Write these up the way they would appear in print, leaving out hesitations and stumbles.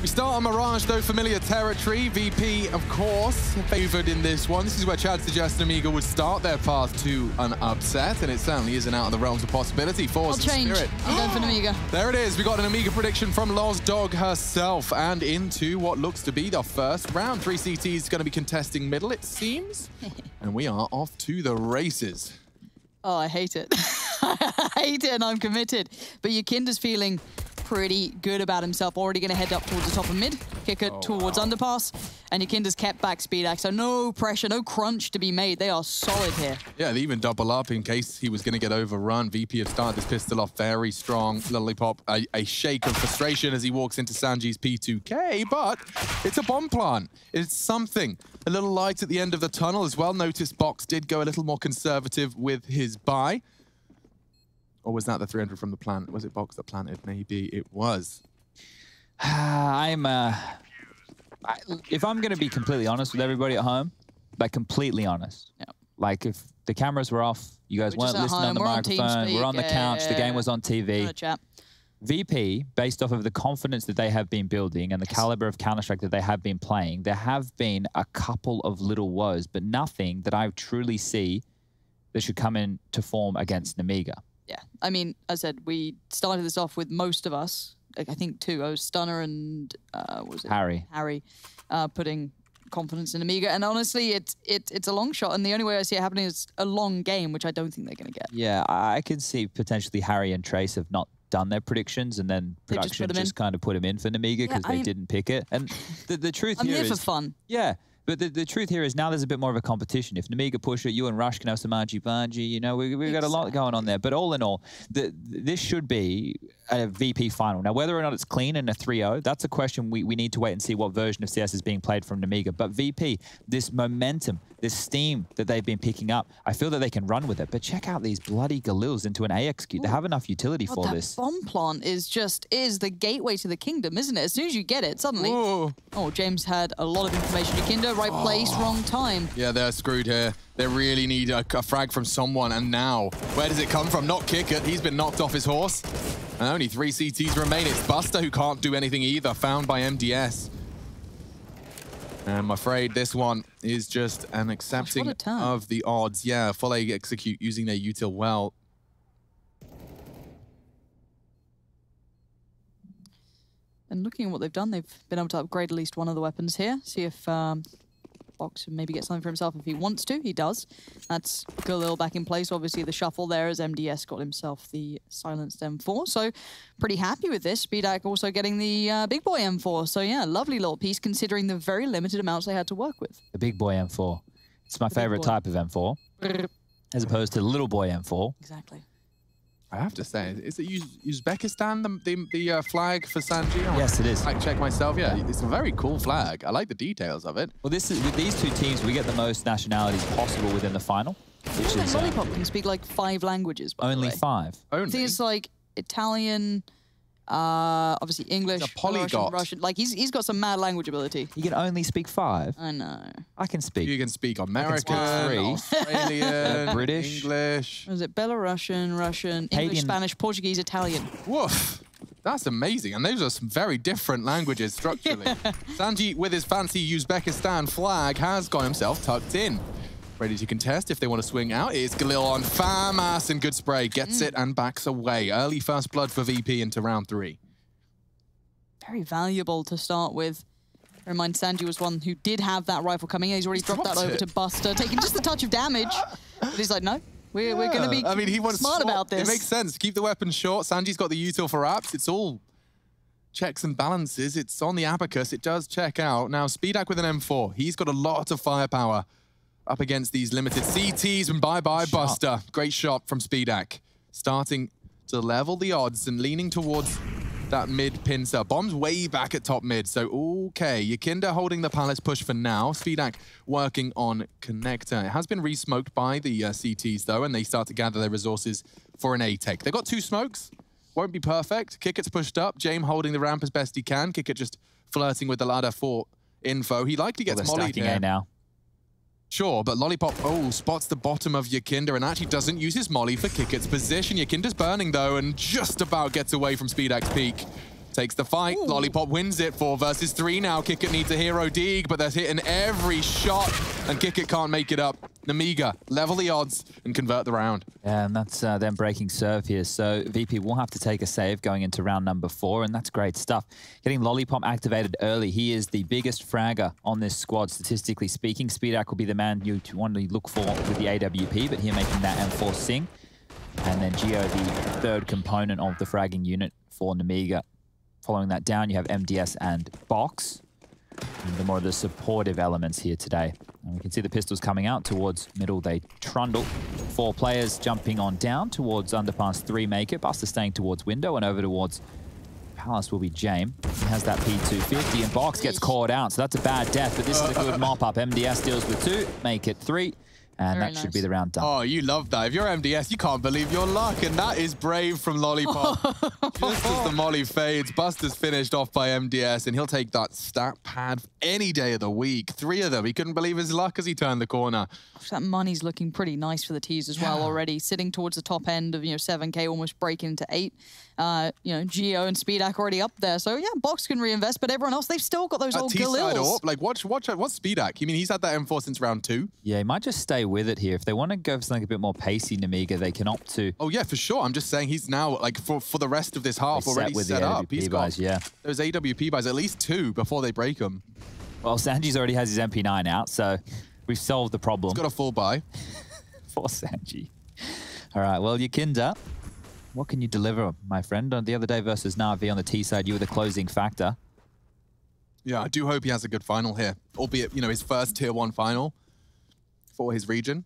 We start on Mirage, though, familiar territory. VP, of course, favored in this one. This is where Chad suggests Nemiga would start their path to an upset, and it certainly isn't out of the realms of possibility. Force and Spirit. I'm going for Nemiga. There it is. We got an Nemiga prediction from Loz Dog herself, and into what looks to be the first round. 3 CTs going to be contesting middle, it seems. And we are off to the races. Oh, I hate it. I hate it, and I'm committed. But Yakinda's feeling pretty good about himself. Already going to head up towards the top of mid. Kick it towards underpass. And Yakinda's kept back SpeedAx. So no pressure, no crunch to be made. They are solid here. Yeah, they even double up in case he was going to get overrun. VP have started this pistol off very strong. Lollipop, a shake of frustration as he walks into Sanji's P2K, but it's a bomb plant. It's something. A little light at the end of the tunnel as well. Notice Box did go a little more conservative with his buy. Or was that the 300 from the plant? Was it Box that planted? Maybe it was. If I'm going to be completely honest with everybody at home, like completely honest. Yeah. Like if the cameras were off, you guys weren't listening on the microphone, we're on the couch, the game was on TV. VP, based off of the confidence that they have been building and the caliber of Counter-Strike that they have been playing, there have been a couple of little woes, but nothing that I truly see that should come in to form against Nemiga. Yeah, I mean, as I said, we started this off with most of us, I think 2, Stunner and what was it? Harry, putting confidence in Nemiga. And honestly, it's a long shot, and the only way I see it happening is a long game, which I don't think they're going to get. Yeah, I could see potentially Harry and Trace have not done their predictions, and then production just kind of put him in for Nemiga because they didn't pick it. And the truth here is... I'm here for fun. Yeah. But the truth here is now there's a bit more of a competition. If Nemiga push it, you and Rush can have some argy-bargy. You know, we've got a lot going on there. But all in all, this should be a VP final. Now, whether or not it's clean in a 3-0, that's a question we need to wait and see what version of CS is being played from Nemiga. But VP, this momentum, this steam that they've been picking up, I feel that they can run with it. But check out these bloody Galils into an AXQ. They have enough utility for this. That bomb plant is the gateway to the kingdom, isn't it? As soon as you get it, suddenly... Whoa. Oh, James had a lot of information. Yakinda, right place, wrong time. Yeah, they're screwed here. They really need a frag from someone, and now, where does it come from? Not Kickert, he's been knocked off his horse. And only 3 CTs remain. It's Buster who can't do anything either, found by MDS. And I'm afraid this one is just an accepting of the odds. Yeah, full A execute using their util well. And looking at what they've done, they've been able to upgrade at least one of the weapons here. See if Box maybe get something for himself if he wants to. He does. That's Galil back in place. Obviously, the shuffle there as MDS got himself the silenced M4. So pretty happy with this. SpeedAx also getting the big boy M4. So yeah, lovely little piece considering the very limited amounts they had to work with. The big boy M4. It's my favorite type of M4. As opposed to the little boy M4. Exactly. I have to say, is it Uzbekistan the flag for Sanji? Yes, it is. I check myself. Yeah, it's a very cool flag. I like the details of it. Well, this is with these 2 teams, we get the most nationalities possible within the final. Which is Lollipop can speak like 5 languages. By only the way. 5. Only. I think it's like Italian. Obviously English, Russian. Like he's got some mad language ability. He can only speak 5. I know. I can speak. You can speak American, Australian, British, English. Was it Belarusian, Russian, English, Spanish, Portuguese, Italian? Woof. That's amazing. And those are some very different languages structurally. Sanji, with his fancy Uzbekistan flag, has got himself tucked in. Ready to contest if they want to swing out. It's Galil on FAMAS and good spray. Gets it and backs away. Early first blood for VP into round 3. Very valuable to start with. Bear in mind, Sanji was one who did have that rifle coming in. He's already dropped that over to Buster, taking just a touch of damage. But he's like, no, we're going to be smart about this. It makes sense. Keep the weapon short. Sanji's got the util for apps. It's all checks and balances. It's on the abacus. It does check out. Now, SpeedAx with an M4. He's got a lot of firepower up against these limited CTs, and bye-bye Buster. Great shot from SpeedAx. Starting to level the odds and leaning towards that mid pincer. Bomb's way back at top mid, so okay. Yakinda holding the palace push for now. SpeedAx working on connector. It has been re-smoked by the CTs though, and they start to gather their resources for an A-take. They've got 2 smokes. Won't be perfect. Kickert's pushed up. James holding the ramp as best he can. Kickert just flirting with the ladder for info. He likely gets mollied here. A now. Sure, but Lollipop, spots the bottom of Yakinda and actually doesn't use his molly for Kickert's position. Yakinda's burning, though, and just about gets away from SpeedAx peak. Takes the fight. Ooh. Lollipop wins it. 4 versus 3 now. Kickit needs a hero dig, but they're hitting every shot, and Kickit can't make it up. Nemiga, level the odds and convert the round. Yeah, and that's them breaking serve here. So VP will have to take a save going into round number 4, and that's great stuff. Getting Lollipop activated early. He is the biggest fragger on this squad, statistically speaking. Speedak will be the man you want to look for with the AWP, but here making that M4 sing. And then Geo, the third component of the fragging unit for Nemiga. Following that down, you have MDS and Box. And the more of the supportive elements here today. And we can see the pistols coming out towards middle. They trundle. 4 players jumping on down towards underpass 3 make it. Buster staying towards window and over towards Palace will be James. He has that P250 and Box gets caught out. So that's a bad death, but this is a good mop up. MDS deals with 2, make it 3. And Very that nice. should be the round done. Oh, you love that. If you're MDS, you can't believe your luck, and that is brave from Lollipop. Just as the molly fades, Buster's finished off by MDS, and he'll take that stat pad any day of the week. 3 of them. He couldn't believe his luck as he turned the corner. That money's looking pretty nice for the T's as well already. Sitting towards the top end of 7K, almost breaking into 8. Geo and Speedak already up there. So yeah, Box can reinvest, but everyone else, they've still got those old T-side Galils. up, like what's Speedak? I mean, he's had that M4 since round 2. Yeah, he might just stay with it here. If they want to go for something a bit more pacey, Nemiga, they can opt to. Oh yeah, for sure. I'm just saying he's now, like, for the rest of this half already with set the up. AWP He's buys, got yeah. those AWP buys, at least 2 before they break them. Well, Sanji's already has his MP9 out, so we've solved the problem. He's got a full buy. For Sanji. All right, well, Yakinda, what can you deliver, my friend? The other day versus Na'Vi on the T side, you were the closing factor. Yeah, I do hope he has a good final here, albeit, his first Tier 1 final for his region.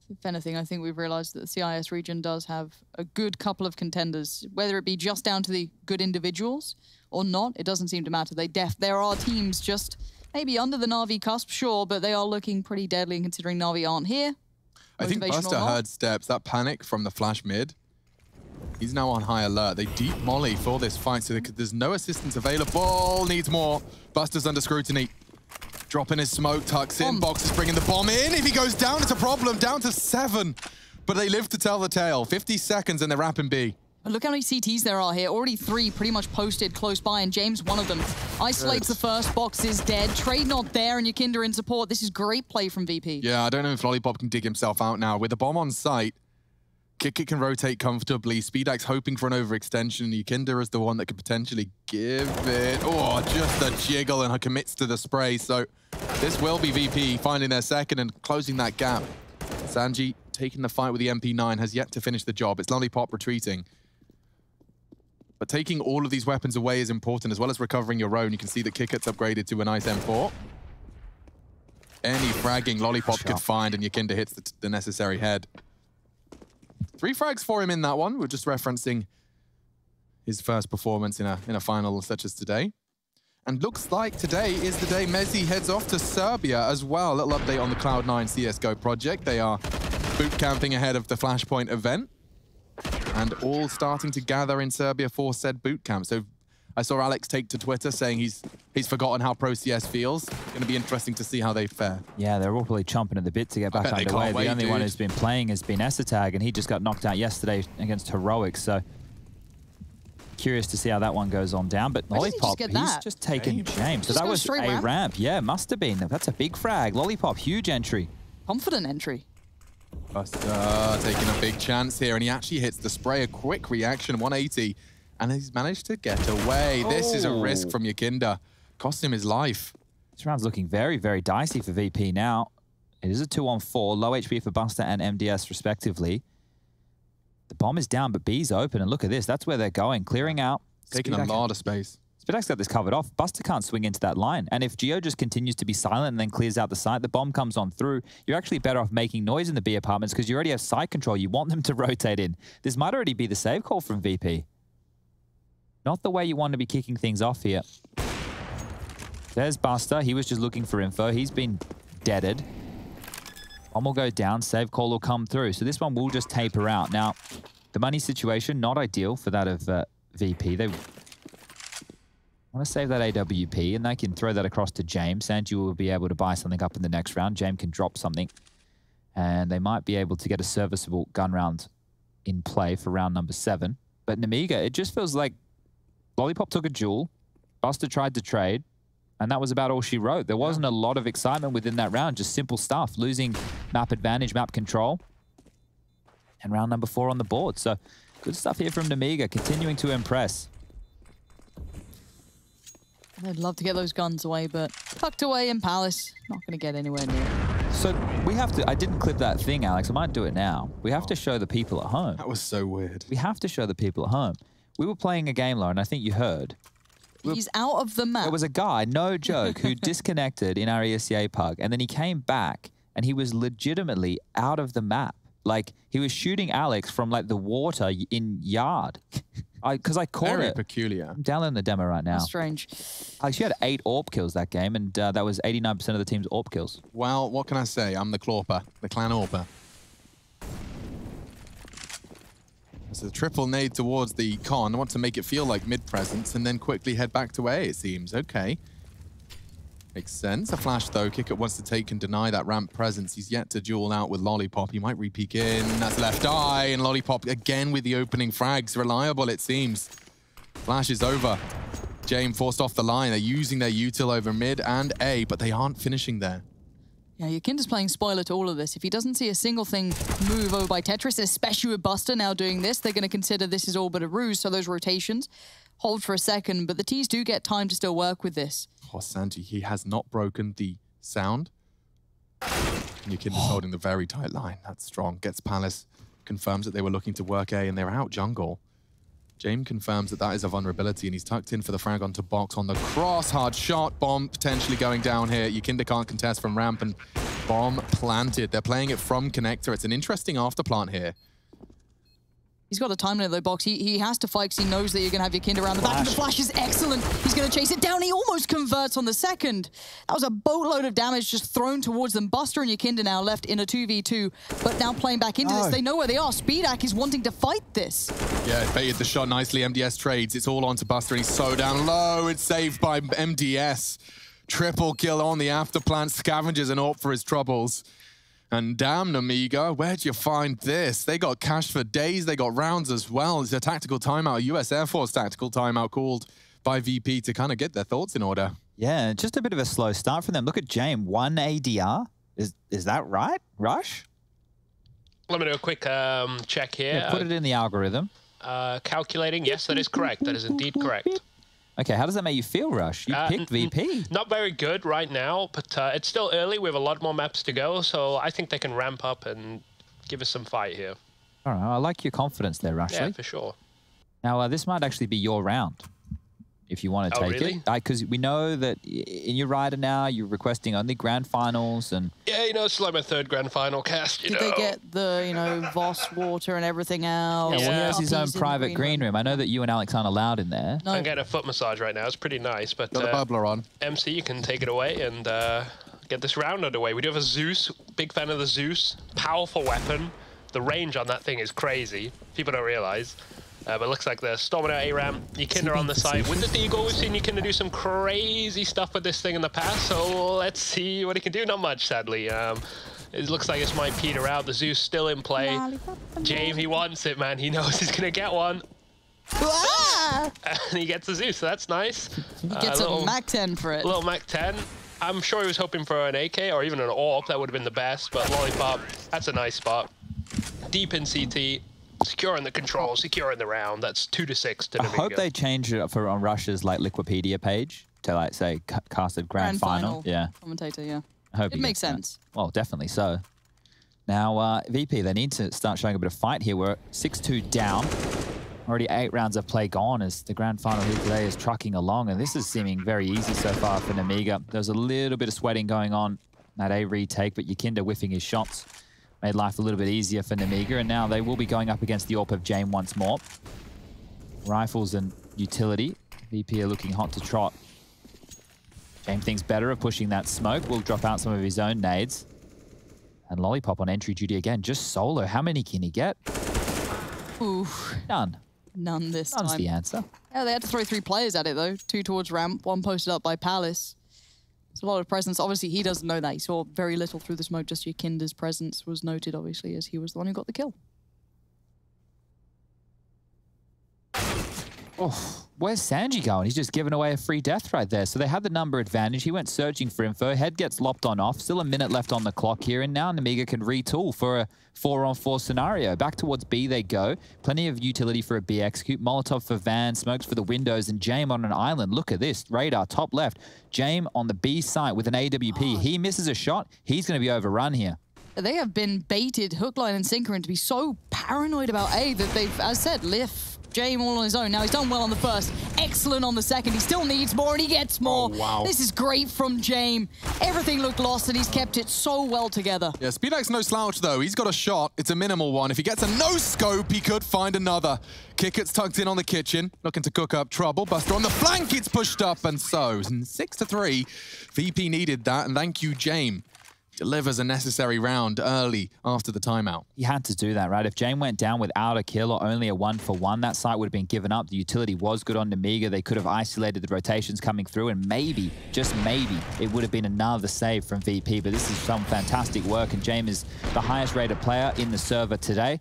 If anything, I think we've realized that the CIS region does have a good couple of contenders, whether it be just down to the good individuals or not, it doesn't seem to matter. There are teams just maybe under the Na'Vi cusp, sure, but they are looking pretty deadly, and considering Na'Vi aren't here. I think motivation or Buster not. heard steps, that panic from the flash mid. He's now on high alert. They deep molly for this fight, so there's no assistance available. Needs more. Buster's under scrutiny. Dropping his smoke, tucks in. Box is bringing the bomb in. If he goes down, it's a problem. Down to 7. But they live to tell the tale. 50 seconds and they're wrapping B. But look how many CTs there are here. Already 3 pretty much posted close by, and James, one of them. Isolates the first, Box is dead. Trade not there, and Yakinda in support. This is great play from VP. Yeah, I don't know if Lollipop can dig himself out now. With the bomb on site, Kickit can rotate comfortably. Speedak's hoping for an overextension, and Yakinda is the one that could potentially give it. Oh, just a jiggle, and commits to the spray. So this will be VP finding their second and closing that gap. Sanji taking the fight with the MP9 has yet to finish the job. It's Lollipop retreating. But taking all of these weapons away is important, as well as recovering your own. You can see that Kickit's upgraded to a nice M4. Any fragging Lollipop could find, and Yakinda hits the necessary head. 3 frags for him in that one. We're just referencing his first performance in a final such as today. And looks like today is the day Messi heads off to Serbia as well. A little update on the Cloud9 CSGO project. They are boot camping ahead of the Flashpoint event, and all starting to gather in Serbia for said boot camp. So I saw Alex take to Twitter saying he's forgotten how Pro CS feels. Going to be interesting to see how they fare. Yeah, they're all probably chomping at the bit to get back underway. The only one who's been playing has been Esatag, and he just got knocked out yesterday against Heroics. So curious to see how that one goes on down. But Lollipop, he's just taken James. So that was a ramp. Yeah, must have been. That's a big frag. Lollipop, huge entry. Confident entry. Buster taking a big chance here, and he actually hits the spray. A quick reaction, 180, and he's managed to get away. This is a risk from Yakinda. Cost him his life. This round's looking very, very dicey for VP now. It is a 2-on-4, low HP for Buster and MDS respectively. The bomb is down, but B's open, and look at this. That's where they're going, clearing out. Taking a lot of space. Spidak's got this covered off. Buster can't swing into that line. And if Geo just continues to be silent and then clears out the site, the bomb comes on through, you're actually better off making noise in the B apartments because you already have site control. You want them to rotate in. This might already be the save call from VP. Not the way you want to be kicking things off here. There's Buster. He was just looking for info. He's been deaded. Bomb will go down. Save call will come through. So this one will just taper out. Now, the money situation, not ideal for that of VP. They want to save that AWP, and they can throw that across to James. Sanji will be able to buy something up in the next round. James can drop something, and they might be able to get a serviceable gun round in play for round number 7. But Nemiga, it just feels like Lollipop took a duel, Buster tried to trade, and that was about all she wrote. There wasn't a lot of excitement within that round, just simple stuff. Losing map advantage, map control, and round number 4 on the board. So good stuff here from Nemiga, continuing to impress. I'd love to get those guns away, but tucked away in Palace, not going to get anywhere near. So we have to, I didn't clip that thing, Alex. I might do it now. We have to show the people at home. That was so weird. We have to show the people at home. We were playing a game, Lauren, I think you heard. He's out of the map. There was a guy, no joke, who disconnected in our ESCA pug, and then he came back, and he was legitimately out of the map. Like, he was shooting Alex from, like, the water in yard. Because I caught Very it. peculiar. I'm downloading the demo right now. That's strange. Alex, you had 8 AWP kills that game, and that was 89% of the team's AWP kills. Well, what can I say? I'm the Clawper, the Clan AWPer. So the triple nade towards the con. I want to make it feel like mid-presence and then quickly head back to A, it seems. Okay. Makes sense. A flash, though. Kickert wants to take and deny that ramp presence. He's yet to duel out with Lollipop. He might re-peek in. That's left eye. And Lollipop again with the opening frags. Reliable, it seems. Flash is over. Jame forced off the line. They're using their util over mid and A, but they aren't finishing there. Yeah, Yakinda's playing spoiler to all of this. If he doesn't see a single thing move over by Tetris, especially with Buster now doing this, they're going to consider this is all but a ruse. So those rotations hold for a second, but the T's do get time to still work with this. Oh, Sanji, he has not broken the sound. Yakinda's holding the very tight line. That's strong. Gets Palace, confirms that they were looking to work A and they're out jungle. Jame confirms that that is a vulnerability and he's tucked in for the frag onto box on the cross. Hard shot, bomb potentially going down here. Yakinda can't contest from ramp and bomb planted. They're playing it from connector. It's an interesting afterplant here. He's got a time limit though, Box. He has to fight because he knows that you're going to have Yakinda around the back. And the flash is excellent. He's going to chase it down. He almost converts on the second. That was a boatload of damage just thrown towards them. Buster and Yakinda now left in a 2v2, but now playing back into this. They know where they are. Speedak is wanting to fight this. Yeah, baited the shot nicely. MDS trades. It's all on to Buster and he's so down low. It's saved by MDS. Triple kill on the afterplant. Scavengers and AWP for his troubles. And damn, Nemiga, where'd you find this? They got cash for days, they got rounds as well. It's a tactical timeout, a US Air Force tactical timeout called by VP to kind of get their thoughts in order. Yeah, just a bit of a slow start for them. Look at Jame, 1 ADR. Is that right, Rush? Let me do a quick check here. Yeah, put it in the algorithm. Calculating, yes, that is correct. That is indeed correct. Okay, how does that make you feel, Rush? You picked VP. Not very good right now, but it's still early. We have a lot more maps to go, so I think they can ramp up and give us some fight here. All right, I like your confidence there, Rush. Yeah, for sure. Now, this might actually be your round, if you want to take it. Because we know that in your rider now, you're requesting only grand finals and... Yeah, you know, it's like my 3rd grand final cast, Did they get the, you know, Voss water and everything else? Yeah, well, he has his own private green room. I know that you and Alex aren't allowed in there. No. I'm getting a foot massage right now. It's pretty nice, but... Got a bubbler on. MC, you can take it away and get this round underway. We do have a Zeus. Big fan of the Zeus. Powerful weapon. The range on that thing is crazy. People don't realize. But it looks like they're storming out A-Ramp. Yakinda on the side. With the Deagle, we've seen Yakinda do some crazy stuff with this thing in the past, so let's see what he can do. Not much, sadly. It looks like this might peter out. The Zeus still in play. Jame, he wants it, man. He knows he's going to get one. And he gets the Zeus, so that's nice. He gets a Mac 10 for it. A little Mac 10. I'm sure he was hoping for an AK or even an AWP. That would have been the best, but Lollipop, that's a nice spot. Deep in CT. Securing the control, securing the round. That's 2-6 to Nemiga. I hope they change it for on Rush's like Liquipedia page to like say casted grand final. Yeah. Commentator, yeah. I hope it makes sense. Well, definitely so. Now VP, they need to start showing a bit of fight here. We're 6-2 down. Already 8 rounds of play gone as the grand final here today is trucking along, and this is seeming very easy so far for Nemiga. There's a little bit of sweating going on that A retake, but Yakinda whiffing his shots made life a little bit easier for Nemiga, and now they will be going up against the AWP of Jame once more. Rifles and utility. VP are looking hot to trot. Jame thinks better of pushing that smoke. Will drop out some of his own nades. And Lollipop on entry duty again, just solo. How many can he get? Ooh. None. None this time. None's the answer. Yeah, they had to throw 3 players at it, though. 2 towards ramp, 1 posted up by Palace. It's a lot of presence. Obviously, he doesn't know that. He saw very little through the smoke. Just Yakinda's presence was noted, obviously, as he was the one who got the kill. Oh, where's Sanji going? He's just given away a free death right there. So they had the number advantage. He went searching for info. Head gets lopped on off. Still a minute left on the clock here. And now Nemiga can retool for a 4-on-4 scenario. Back towards B they go. Plenty of utility for a B execute. Molotov for Van. Smokes for the windows. And Jame on an island. Look at this. Radar top left. Jame on the B site with an AWP. He misses a shot. He's going to be overrun here. They have been baited hook, line, and sinker into be so paranoid about A that they've, as said, left Jame all on his own. Now he's done well on the first, excellent on the second. He still needs more and he gets more. Oh, wow. This is great from Jame. Everything looked lost and he's kept it so well together. Yeah, SpeedAx's no slouch though. He's got a shot. It's a minimal one. If he gets a no-scope, he could find another. Kickett's tucked in on the kitchen, looking to cook up trouble. Buster on the flank, it's pushed up and so. 6-3. VP needed that, and thank you, Jame. Delivers a necessary round early after the timeout. He had to do that, right? If Jame went down without a kill or only a 1-for-1, that site would have been given up. The utility was good on Nemiga. They could have isolated the rotations coming through, and maybe, just maybe, it would have been another save from VP. But this is some fantastic work, and Jame is the highest rated player in the server today.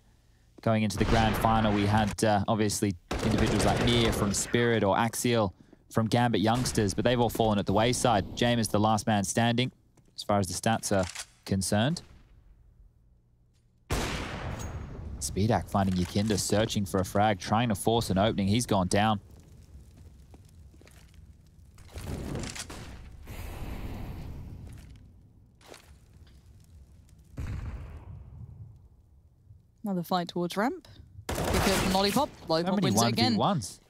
Going into the grand final, we had obviously individuals like Mir from Spirit or Axial from Gambit Youngsters, but they've all fallen at the wayside. Jame is the last man standing as far as the stats are concerned. SpeedAx finding Yakinda, searching for a frag, trying to force an opening. He's gone down. Another fight towards ramp. Kicker from Lollipop. Lollipop wins it again.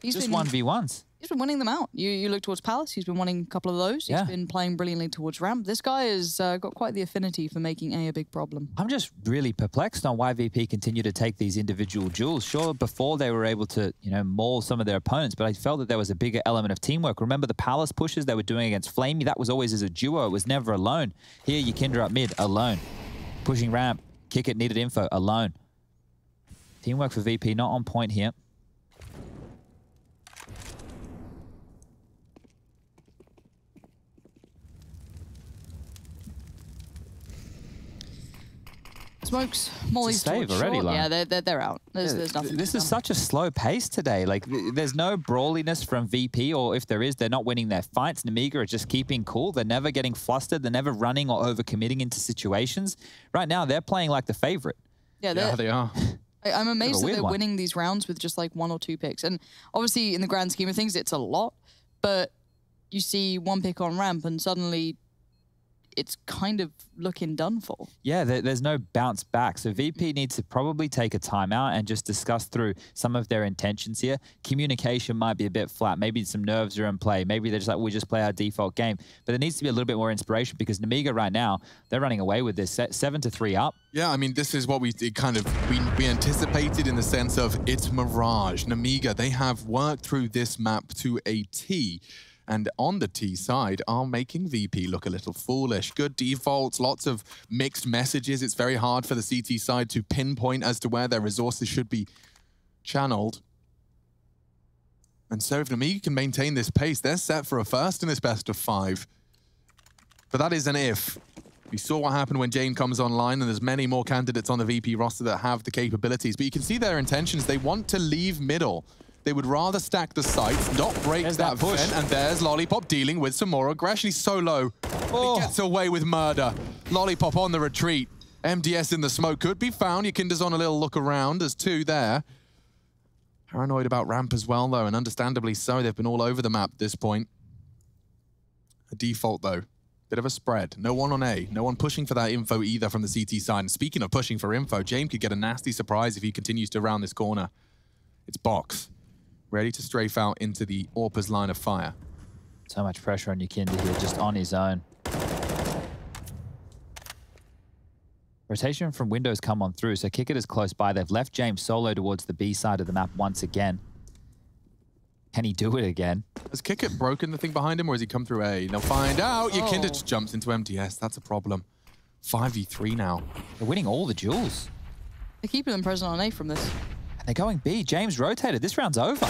He's just 1v1s. He's been winning them out. You look towards Palace, he's been winning a couple of those. He's been playing brilliantly towards ramp. This guy has got quite the affinity for making A big problem. I'm just really perplexed on why VP continue to take these individual duels. Sure, before they were able to, maul some of their opponents, but I felt that there was a bigger element of teamwork. Remember the Palace pushes they were doing against Flamey? That was always as a duo. It was never alone. Here, Yakinda up mid, alone. Pushing ramp, kick it, needed info, alone. Teamwork for VP, not on point here. Smokes, Molly's save already, short. Yeah, they're out. There's nothing. This is such a slow pace today. Like, there's no brawliness from VP, or if there is, they're not winning their fights. Nemiga are just keeping cool. They're never getting flustered. They're never running or overcommitting into situations. Right now, they're playing like the favorite. Yeah, they are. I'm amazed that they're winning these rounds with just like 1 or 2 picks. And obviously, in the grand scheme of things, it's a lot. But you see 1 pick on ramp, and suddenly it's kind of looking done for. Yeah, there's no bounce back. So VP needs to probably take a timeout and just discuss through some of their intentions here. Communication might be a bit flat. Maybe some nerves are in play. Maybe they're just like, we just play our default game. But there needs to be a little bit more inspiration, because Nemiga right now, they're running away with this. 7-3 up. Yeah, I mean, this is what we anticipated, in the sense of it's Mirage. Nemiga, they have worked through this map to a T. And on the T side are making VP look a little foolish. Good defaults, lots of mixed messages. It's very hard for the CT side to pinpoint as to where their resources should be channeled. And so if Nemiga can maintain this pace, they're set for a first in this best of 5. But that is an if. We saw what happened when Jane comes online, and there's many more candidates on the VP roster that have the capabilities. But you can see their intentions. They want to leave middle. They would rather stack the sites, not break that push. And there's Lollipop dealing with some more aggression. He's so low. Oh. He gets away with murder. Lollipop on the retreat. MDS in the smoke could be found. Yakinda's on a little look around. There's 2 there. Paranoid about ramp as well, though, and understandably so. They've been all over the map at this point. A default, though. Bit of a spread. No one on A. No one pushing for that info either from the CT side. And speaking of pushing for info, James could get a nasty surprise if he continues to round this corner. It's Box. Ready to strafe out into the Orpa's line of fire. So much pressure on Yakinda here, just on his own. Rotation from windows come on through, so Kickett is close by. They've left James solo towards the B side of the map once again. Can he do it again? Has Kickett broken the thing behind him, or has he come through A? They'll find out. Yakinda just jumps into MDS. That's a problem. 5v3 now. They're winning all the duels. They're keeping them present on A from this. They're going B. James rotated. This round's over.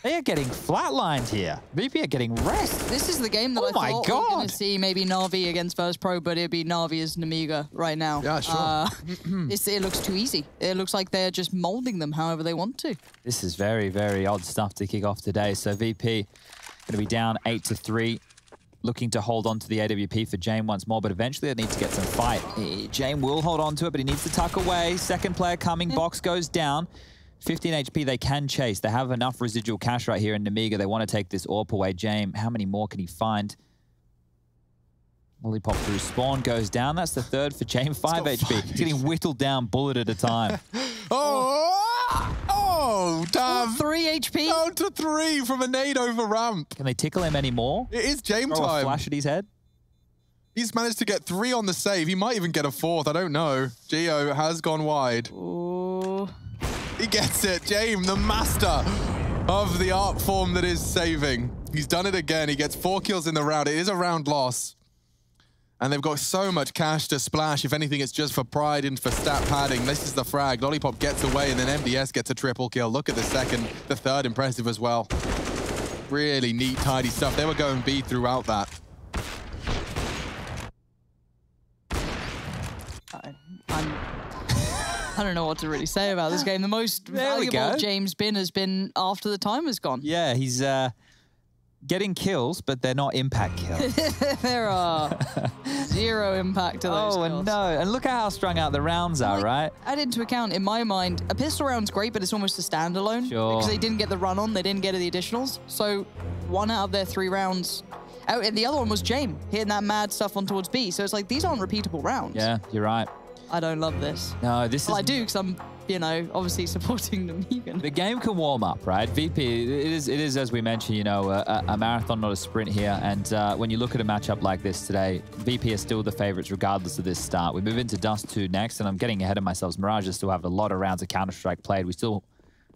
They are getting flatlined here. VP are getting wrecked. This is the game that I thought we were going to see maybe Na'Vi against Virtus.pro, but it'd be Na'Vi as Nemiga right now. Yeah, sure. It looks too easy. It looks like they're just molding them however they want to. This is very, very odd stuff to kick off today. So VP going to be down 8-3. Looking to hold on to the AWP for Jame once more, but eventually they need to get some fight. Jame will hold on to it, but he needs to tuck away. Second player coming, box goes down. 15 HP they can chase. They have enough residual cash right here in Nemiga. They want to take this AWP away. Jame, how many more can he find? Lollipop through spawn goes down. That's the third for Jame, 5 HP. He's getting whittled down bullet at a time. Oh, damn. 3 HP. Down to 3 from a nade over ramp. Can they tickle him anymore? It is Jame Throw time. a flash at his head? He's managed to get 3 on the save. He might even get a 4th. I don't know. Gio has gone wide. Ooh. He gets it. Jame, the master of the art form that is saving. He's done it again. He gets 4 kills in the round. It is a round loss. And they've got so much cash to splash. If anything, it's just for pride and for stat padding. This is the frag. Lollipop gets away, and then MDS gets a triple kill. Look at the second, the third, impressive as well. Really neat, tidy stuff. They were going B throughout that. I don't know what to really say about this game. The most valuable James Bin has been after the time has gone. Yeah, he's getting kills, but they're not impact kills. There are 0 impact to those kills. No. And look at how strung out the rounds are, right? Add into account, in my mind, a pistol round's great, but it's almost a standalone. Sure. Because they didn't get the run on, they didn't get the additionals. So 1 out of their 3 rounds. Oh, and the other one was Jame, hitting that mad stuff on towards B. So it's like, these aren't repeatable rounds. Yeah, you're right. I don't love this. No, this is... I do, because I'm, you know, obviously supporting Nemiga. The game can warm up, right? VP, it is as we mentioned, you know, a marathon, not a sprint here. And when you look at a matchup like this today, VP are still the favorites regardless of this start. We move into Dust 2 next, and I'm getting ahead of myself. Mirage still have a lot of rounds of Counter-Strike played. We still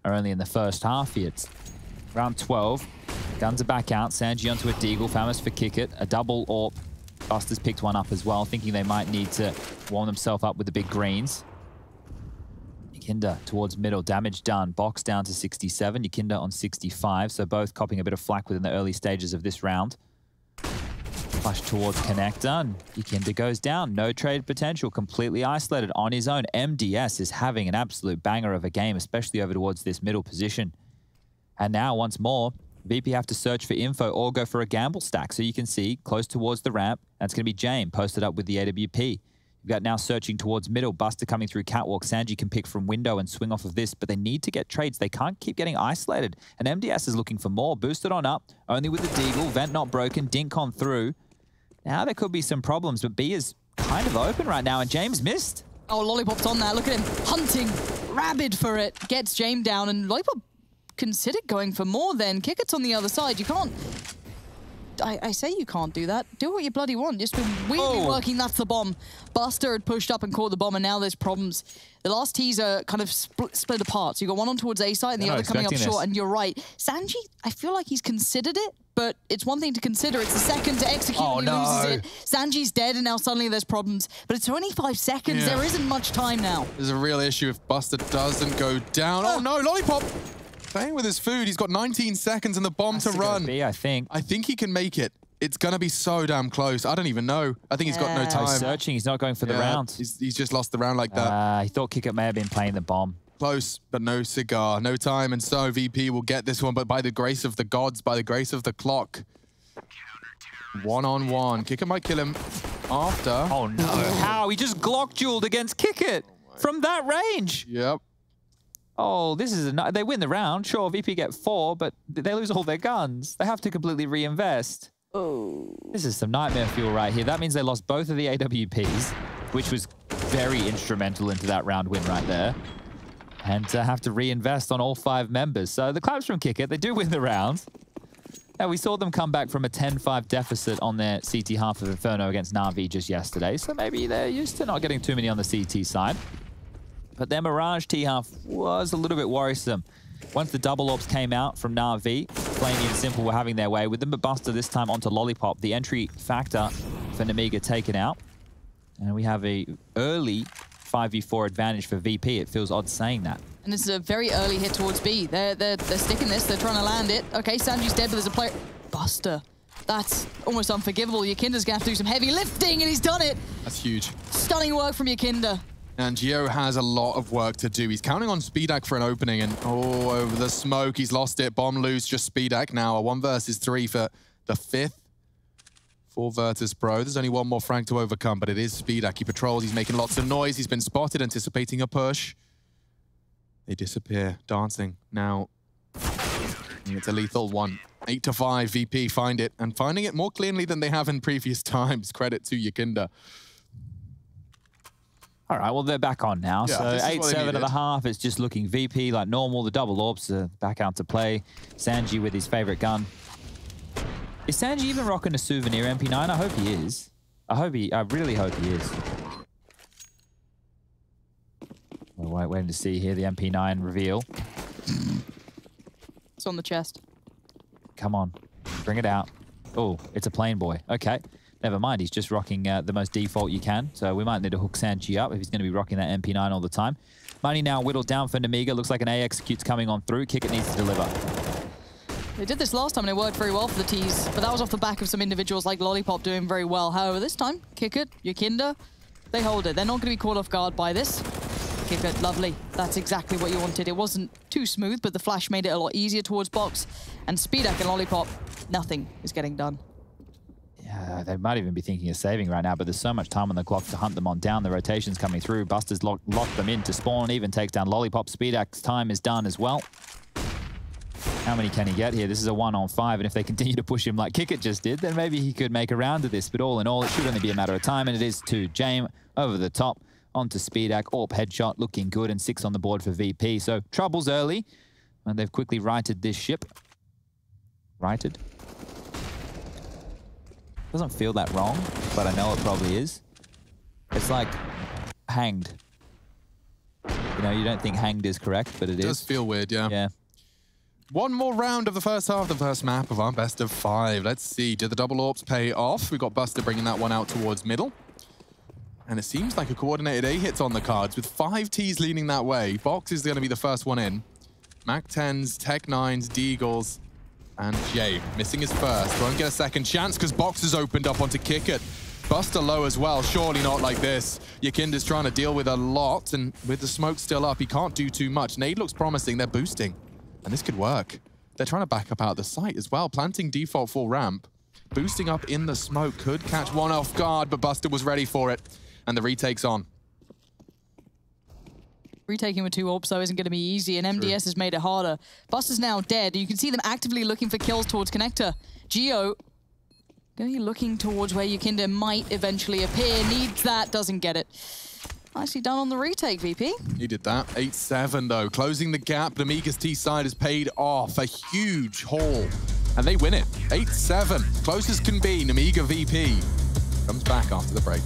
are only in the first half here. It's round 12. Guns are back out. Sanji onto a Deagle. Famous for kick it. A double AWP. Buster's picked one up as well, thinking they might need to warm themselves up with the big greens. Yakinda towards middle, damage done. Box down to 67, Yakinda on 65, so both copping a bit of flak within the early stages of this round. Flash towards connector, and Yakinda goes down. No trade potential, completely isolated on his own. MDS is having an absolute banger of a game, especially over towards this middle position. And now, once more, VP have to search for info or go for a gamble stack. So you can see close towards the ramp, that's going to be Jame posted up with the AWP. You've got now searching towards middle, Buster coming through catwalk. Sanji can pick from window and swing off of this, but they need to get trades. They can't keep getting isolated. And MDS is looking for more. Boosted on up, only with the Deagle, vent not broken, dink on through. Now there could be some problems, but B is kind of open right now, and James missed. Oh, Lollipop's on there. Look at him hunting, rabid for it. Gets Jame down, and Lollipop considered going for more then. Kickert's on the other side. You can't... I say you can't do that. Do what you bloody want. Just been weirdly working. That's the bomb. Buster had pushed up and caught the bomb, and now there's problems. The last teaser kind of split apart. So you got one on towards A side and the other coming up short, and you're right. Sanji, I feel like he's considered it, but it's one thing to consider. It's the second to execute and he loses it. Sanji's dead, and now suddenly there's problems. But it's 25 seconds. Yeah. There isn't much time now. There's a real issue if Buster doesn't go down. Oh no, Lollipop! Playing with his food. He's got 19 seconds and the bomb to run. I think he can make it. It's going to be so damn close. I don't even know. I think he's got no time. He's searching. He's not going for the round. He's just lost the round like that. He thought Kickert may have been playing the bomb. Close, but no cigar. No time, and so VP will get this one, but by the grace of the gods, by the grace of the clock. 1-on-1. Kickert might kill him after. Oh no. How? He just Glock dueled against Kickert from that range. Yep. Oh, this is they win the round. Sure, VP get 4, but they lose all their guns. They have to completely reinvest. Oh. This is some nightmare fuel right here. That means they lost both of the AWPs, which was very instrumental into that round win right there. And have to reinvest on all 5 members. So the claps from Kickert, they do win the round. Now, we saw them come back from a 10-5 deficit on their CT half of Inferno against Na'Vi just yesterday. So maybe they're used to not getting too many on the CT side. But their Mirage T-half was a little bit worrisome. Once the double AWPs came out from Na'Vi, Flamey and Simple were having their way with them, but Buster this time onto Lollipop. The entry factor for Nemiga taken out. And we have a early 5v4 advantage for VP. It feels odd saying that. And this is a very early hit towards B. They're sticking this. They're trying to land it. Okay, Sanji's dead, but there's a player. Buster. That's almost unforgivable. Yakinda's going to have to do some heavy lifting, and he's done it. That's huge. Stunning work from Yakinda. And Gio has a lot of work to do. He's counting on Speedak for an opening, and over the smoke, he's lost it. Bomb loose, just Speedak now. A 1 versus 3 for the 5th for Virtus.pro. There's only one more frag to overcome, but it is Speedak. He patrols, he's making lots of noise. He's been spotted, anticipating a push. They disappear, dancing. Now, it's a lethal one. 8 to 5, VP find it, and finding it more cleanly than they have in previous times. Credit to Yakinda. All right, well, they're back on now. Yeah, so 8-7.5, it's just looking VP like normal. The double orbs are back out to play. Sanji with his favorite gun. Is Sanji even rocking a souvenir MP9? I hope he is. I really hope he is. We're waiting to see here the MP9 reveal. It's on the chest. Come on, bring it out. Oh, it's a plain boy. Okay, never mind. He's just rocking the most default you can. So we might need to hook Sanji up if he's going to be rocking that MP9 all the time. Money now whittled down for Nemiga. Looks like an A execute's coming on through. Kick it needs to deliver. They did this last time and it worked very well for the tees, but that was off the back of some individuals like Lollipop doing very well. However, this time, Kick it, Yakinda, they hold it. They're not going to be caught off guard by this. Kick it, lovely. That's exactly what you wanted. It wasn't too smooth, but the flash made it a lot easier towards box. And Speedak and Lollipop, nothing is getting done. Yeah, they might even be thinking of saving right now, but there's so much time on the clock to hunt them on down. The rotation's coming through. Buster's locked them in to spawn, even takes down Lollipop. Speedak's time is done as well. How many can he get here? This is a 1-on-5, and if they continue to push him like Kickit just did, then maybe he could make a round of this. But all in all, it should only be a matter of time, and it is to Jame over the top. Onto Speedak, AWP headshot, looking good, and 6 on the board for VP. So troubles early, and they've quickly righted this ship. Righted. Doesn't feel that wrong, but I know it probably is. It's like hanged. You know, you don't think hanged is correct, but it is. It does feel weird, yeah. Yeah. One more round of the first half, the first map of our best of 5. Let's see, did the double AWPs pay off? We've got Buster bringing that one out towards middle. And it seems like a coordinated A hit's on the cards with 5 Ts leaning that way. Box is going to be the first one in. Mac 10s, Tech 9s, Deagles, and Jay missing his first. Won't get a second chance because Box has opened up onto Kickit. Buster low as well, surely not like this. Yakinda's trying to deal with a lot, and with the smoke still up, he can't do too much. Nade looks promising, they're boosting, and this could work. They're trying to back up out the site as well, planting default full ramp. Boosting up in the smoke could catch one off guard, but Buster was ready for it. And the retake's on. Retaking with 2 AWPs, though, isn't going to be easy, and MDS has made it harder. Buster's now dead. You can see them actively looking for kills towards Connector. Geo going to be looking towards where Yakinda might eventually appear. Needs that, doesn't get it. Nicely done on the retake, VP. He did that. 8-7, though. Closing the gap. Nemiga's T side has paid off. A huge haul. And they win it. 8-7. Close as can be. Nemiga VP comes back after the break.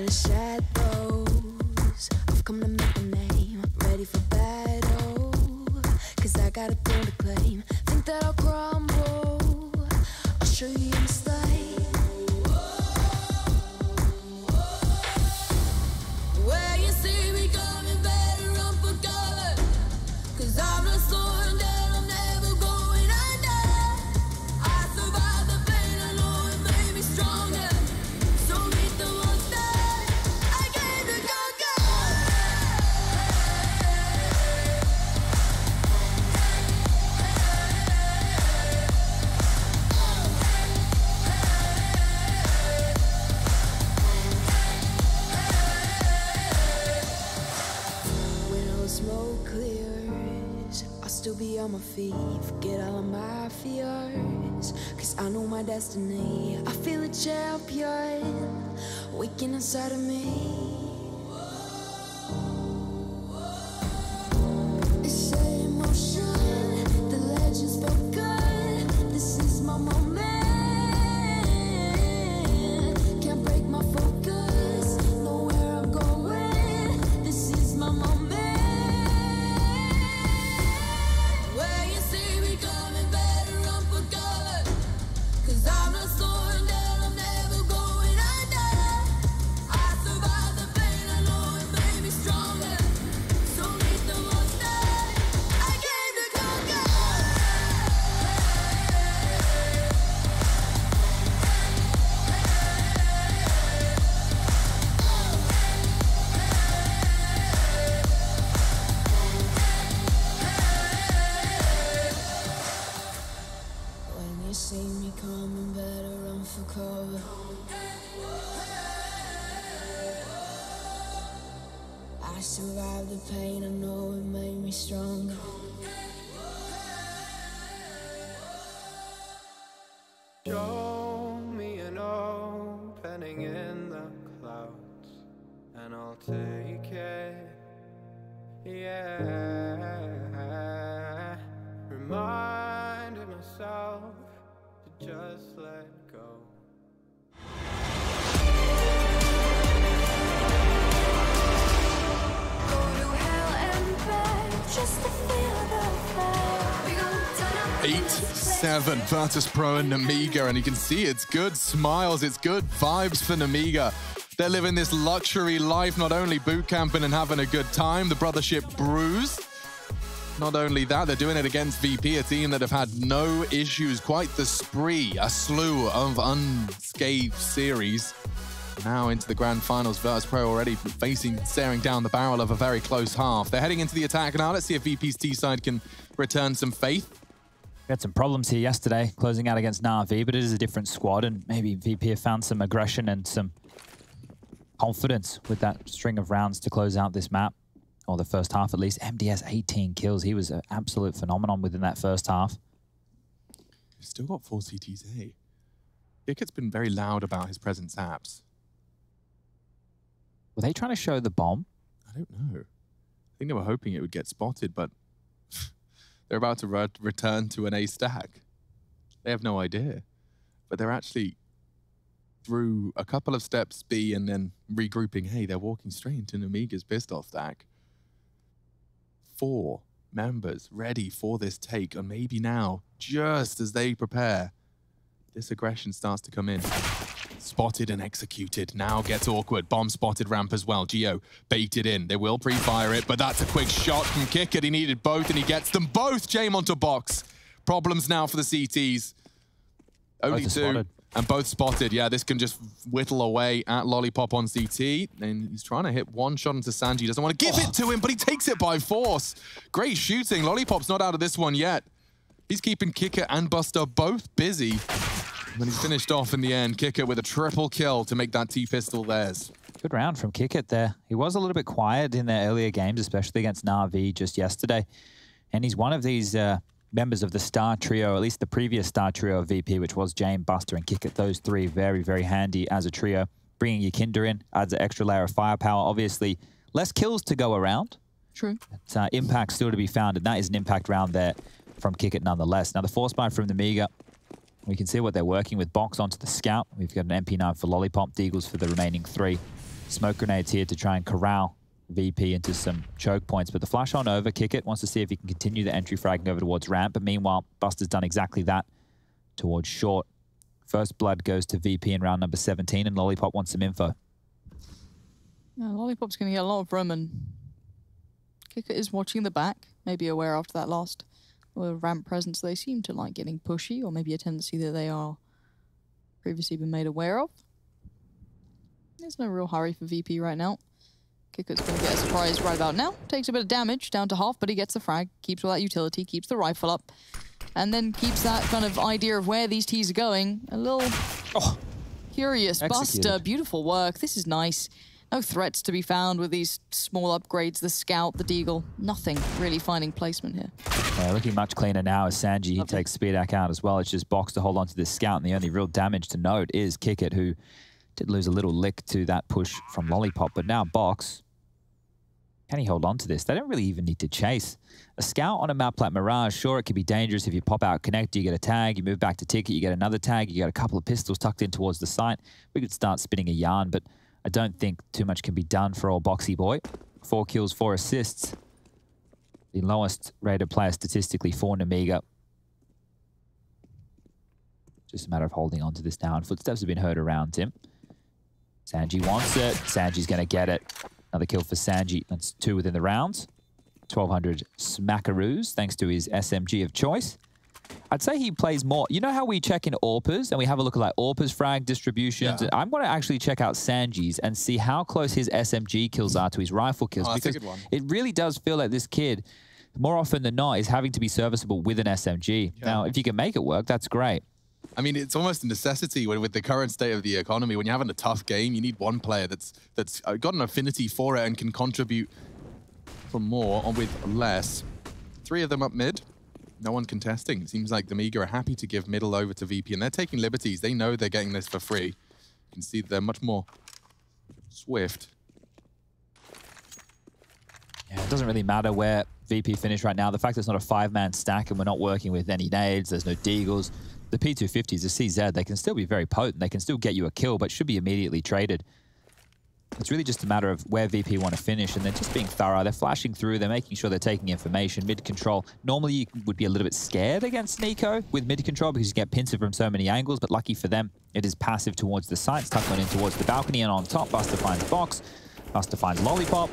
Shadows, I've come to make a name. Ready for battle, 'cause I got a throne to claim. Think that I'll crumble, I'll show you your mistake. Where you see me coming, better run for cover, 'cause I'm not slowing down, I'm never going under. I survived the pain, I know it made me stronger. So meet the monster. on my feet, forget all of my fears. Cause I know my destiny, I feel a champion waking inside of me. It's set in motion, the legend spoken. This is my moment. Can't break my focus, know where I'm going. This is my moment. Where you see me coming, better run for cover. Cause I'm not slowing down, I'm never going under. I survived the pain, I know it made me stronger. So meet the monster, I came to conquer. When you see me coming, better run for cover. I survived the pain, I know it made me stronger. Show me an opening in the clouds, and I'll take it. Yeah, reminding myself to just let go. Go to hell and back just to feel the fire. We gon' turn up the 8-7, Virtus.pro and Nemiga, and you can see it's good smiles, it's good vibes for Nemiga. They're living this luxury life, not only boot camping and having a good time, the brothership brews. Not only that, they're doing it against VP, a team that have had no issues, quite the spree, a slew of unscathed series. Now into the grand finals, Virtus.pro already staring down the barrel of a very close half. They're heading into the attack now. Let's see if VP's T-side can return some faith. We had some problems here yesterday, closing out against Na'Vi, but it is a different squad, and maybe VP have found some aggression and some confidence with that string of rounds to close out this map, or the first half at least. MDS 18 kills. He was an absolute phenomenon within that first half. Still got 4 CTs, eh? Dicket's been very loud about his presence apps. Were they trying to show the bomb? I don't know. I think they were hoping it would get spotted, but they're about to return to an A stack. They have no idea. But they're actually through a couple of steps B and then regrouping. Hey, they're walking straight into Nemiga's pistol stack. 4 members ready for this take, and maybe now, just as they prepare, this aggression starts to come in. Spotted and executed. Now gets awkward. Bomb spotted ramp as well. Geo baited in. They will pre-fire it, but that's a quick shot from Kickett. He needed both, and he gets them both. Jame onto box. Problems now for the CTs. Only 2. Spotted. And both spotted. Yeah, this can just whittle away at Lollipop on CT. And he's trying to hit one shot into Sanji. Doesn't want to give it to him, but he takes it by force. Great shooting. Lollipop's not out of this one yet. He's keeping Kickett and Buster both busy. And then he's finished off in the end. Kickett with a triple kill to make that T-pistol theirs. Good round from Kickett there. He was a little bit quiet in their earlier games, especially against Na'Vi just yesterday. And he's one of these members of the star trio, at least the previous star trio of VP, which was Jame, Buster, and Kickett. Those 3 very, very handy as a trio. Bringing your Kinder in adds an extra layer of firepower. Obviously, less kills to go around. True. But, impact still to be found, and that is an impact round there from Kickett nonetheless. Now, the force buy from Nemiga. We can see what they're working with. Box onto the scout. We've got an MP9 for Lollipop, Deagles for the remaining 3. Smoke grenades here to try and corral VP into some choke points. But the flash on over, Kickett wants to see if he can continue the entry fragging over towards ramp. But meanwhile, Buster's done exactly that towards short. First blood goes to VP in round number 17, and Lollipop wants some info. Yeah, Lollipop's going to get a lot of room, and Kickett is watching the back, maybe aware after that last ramp presence. They seem to like getting pushy, or maybe a tendency that they are previously been made aware of. There's no real hurry for VP right now. Kickett's going to get a surprise right about now. Takes a bit of damage, down to half, but he gets the frag, keeps all that utility, keeps the rifle up, and then keeps that kind of idea of where these T's are going a little curious. Executed. Buster, beautiful work. This is nice. No threats to be found with these small upgrades, the Scout, the Deagle. Nothing really finding placement here. Yeah, looking much cleaner now as Sanji. He Lovely. takes Speedak out as well. It's just Box to hold on to this Scout, and the only real damage to note is Kickit, who did lose a little lick to that push from Lollipop, but now Box, can he hold on to this? They don't really even need to chase. A Scout on a map like Mirage, sure, it can be dangerous if you pop out Connect, you get a tag, you move back to Ticket, you get another tag, you get a couple of pistols tucked in towards the site. We could start spinning a yarn, but I don't think too much can be done for old Boxy Boy. 4 kills, 4 assists. The lowest rated player statistically for Nemiga. Just a matter of holding on to this now, and footsteps have been heard around him. Sanji wants it. Sanji's going to get it. Another kill for Sanji. That's 2 within the round. 1,200 smackaroos, thanks to his SMG of choice. I'd say he plays more. You know how we check in AWPers and we have a look at like AWPers frag distributions? Yeah. I'm going to actually check out Sanji's and see how close his SMG kills are to his rifle kills. Because it really does feel like this kid, more often than not, is having to be serviceable with an SMG. Yeah. Now, if you can make it work, that's great. I mean, it's almost a necessity with the current state of the economy. When you're having a tough game, you need one player that's got an affinity for it and can contribute for more or with less. 3 of them up mid. No one contesting. It seems like Nemiga are happy to give middle over to VP, and they're taking liberties. They know they're getting this for free. You can see they're much more swift. Yeah, it doesn't really matter where VP finished right now. The fact that it's not a 5-man stack and we're not working with any nades, there's no deagles. The P250s, the CZ, they can still be very potent. They can still get you a kill, but should be immediately traded. It's really just a matter of where VP want to finish, and they're just being thorough. They're flashing through. They're making sure they're taking information. Mid-control. Normally, you would be a little bit scared against Nico with mid-control because you get pincered from so many angles, but lucky for them, it is passive towards the sights, tucked on in towards the balcony, and on top, Buster finds Box. Buster finds Lollipop.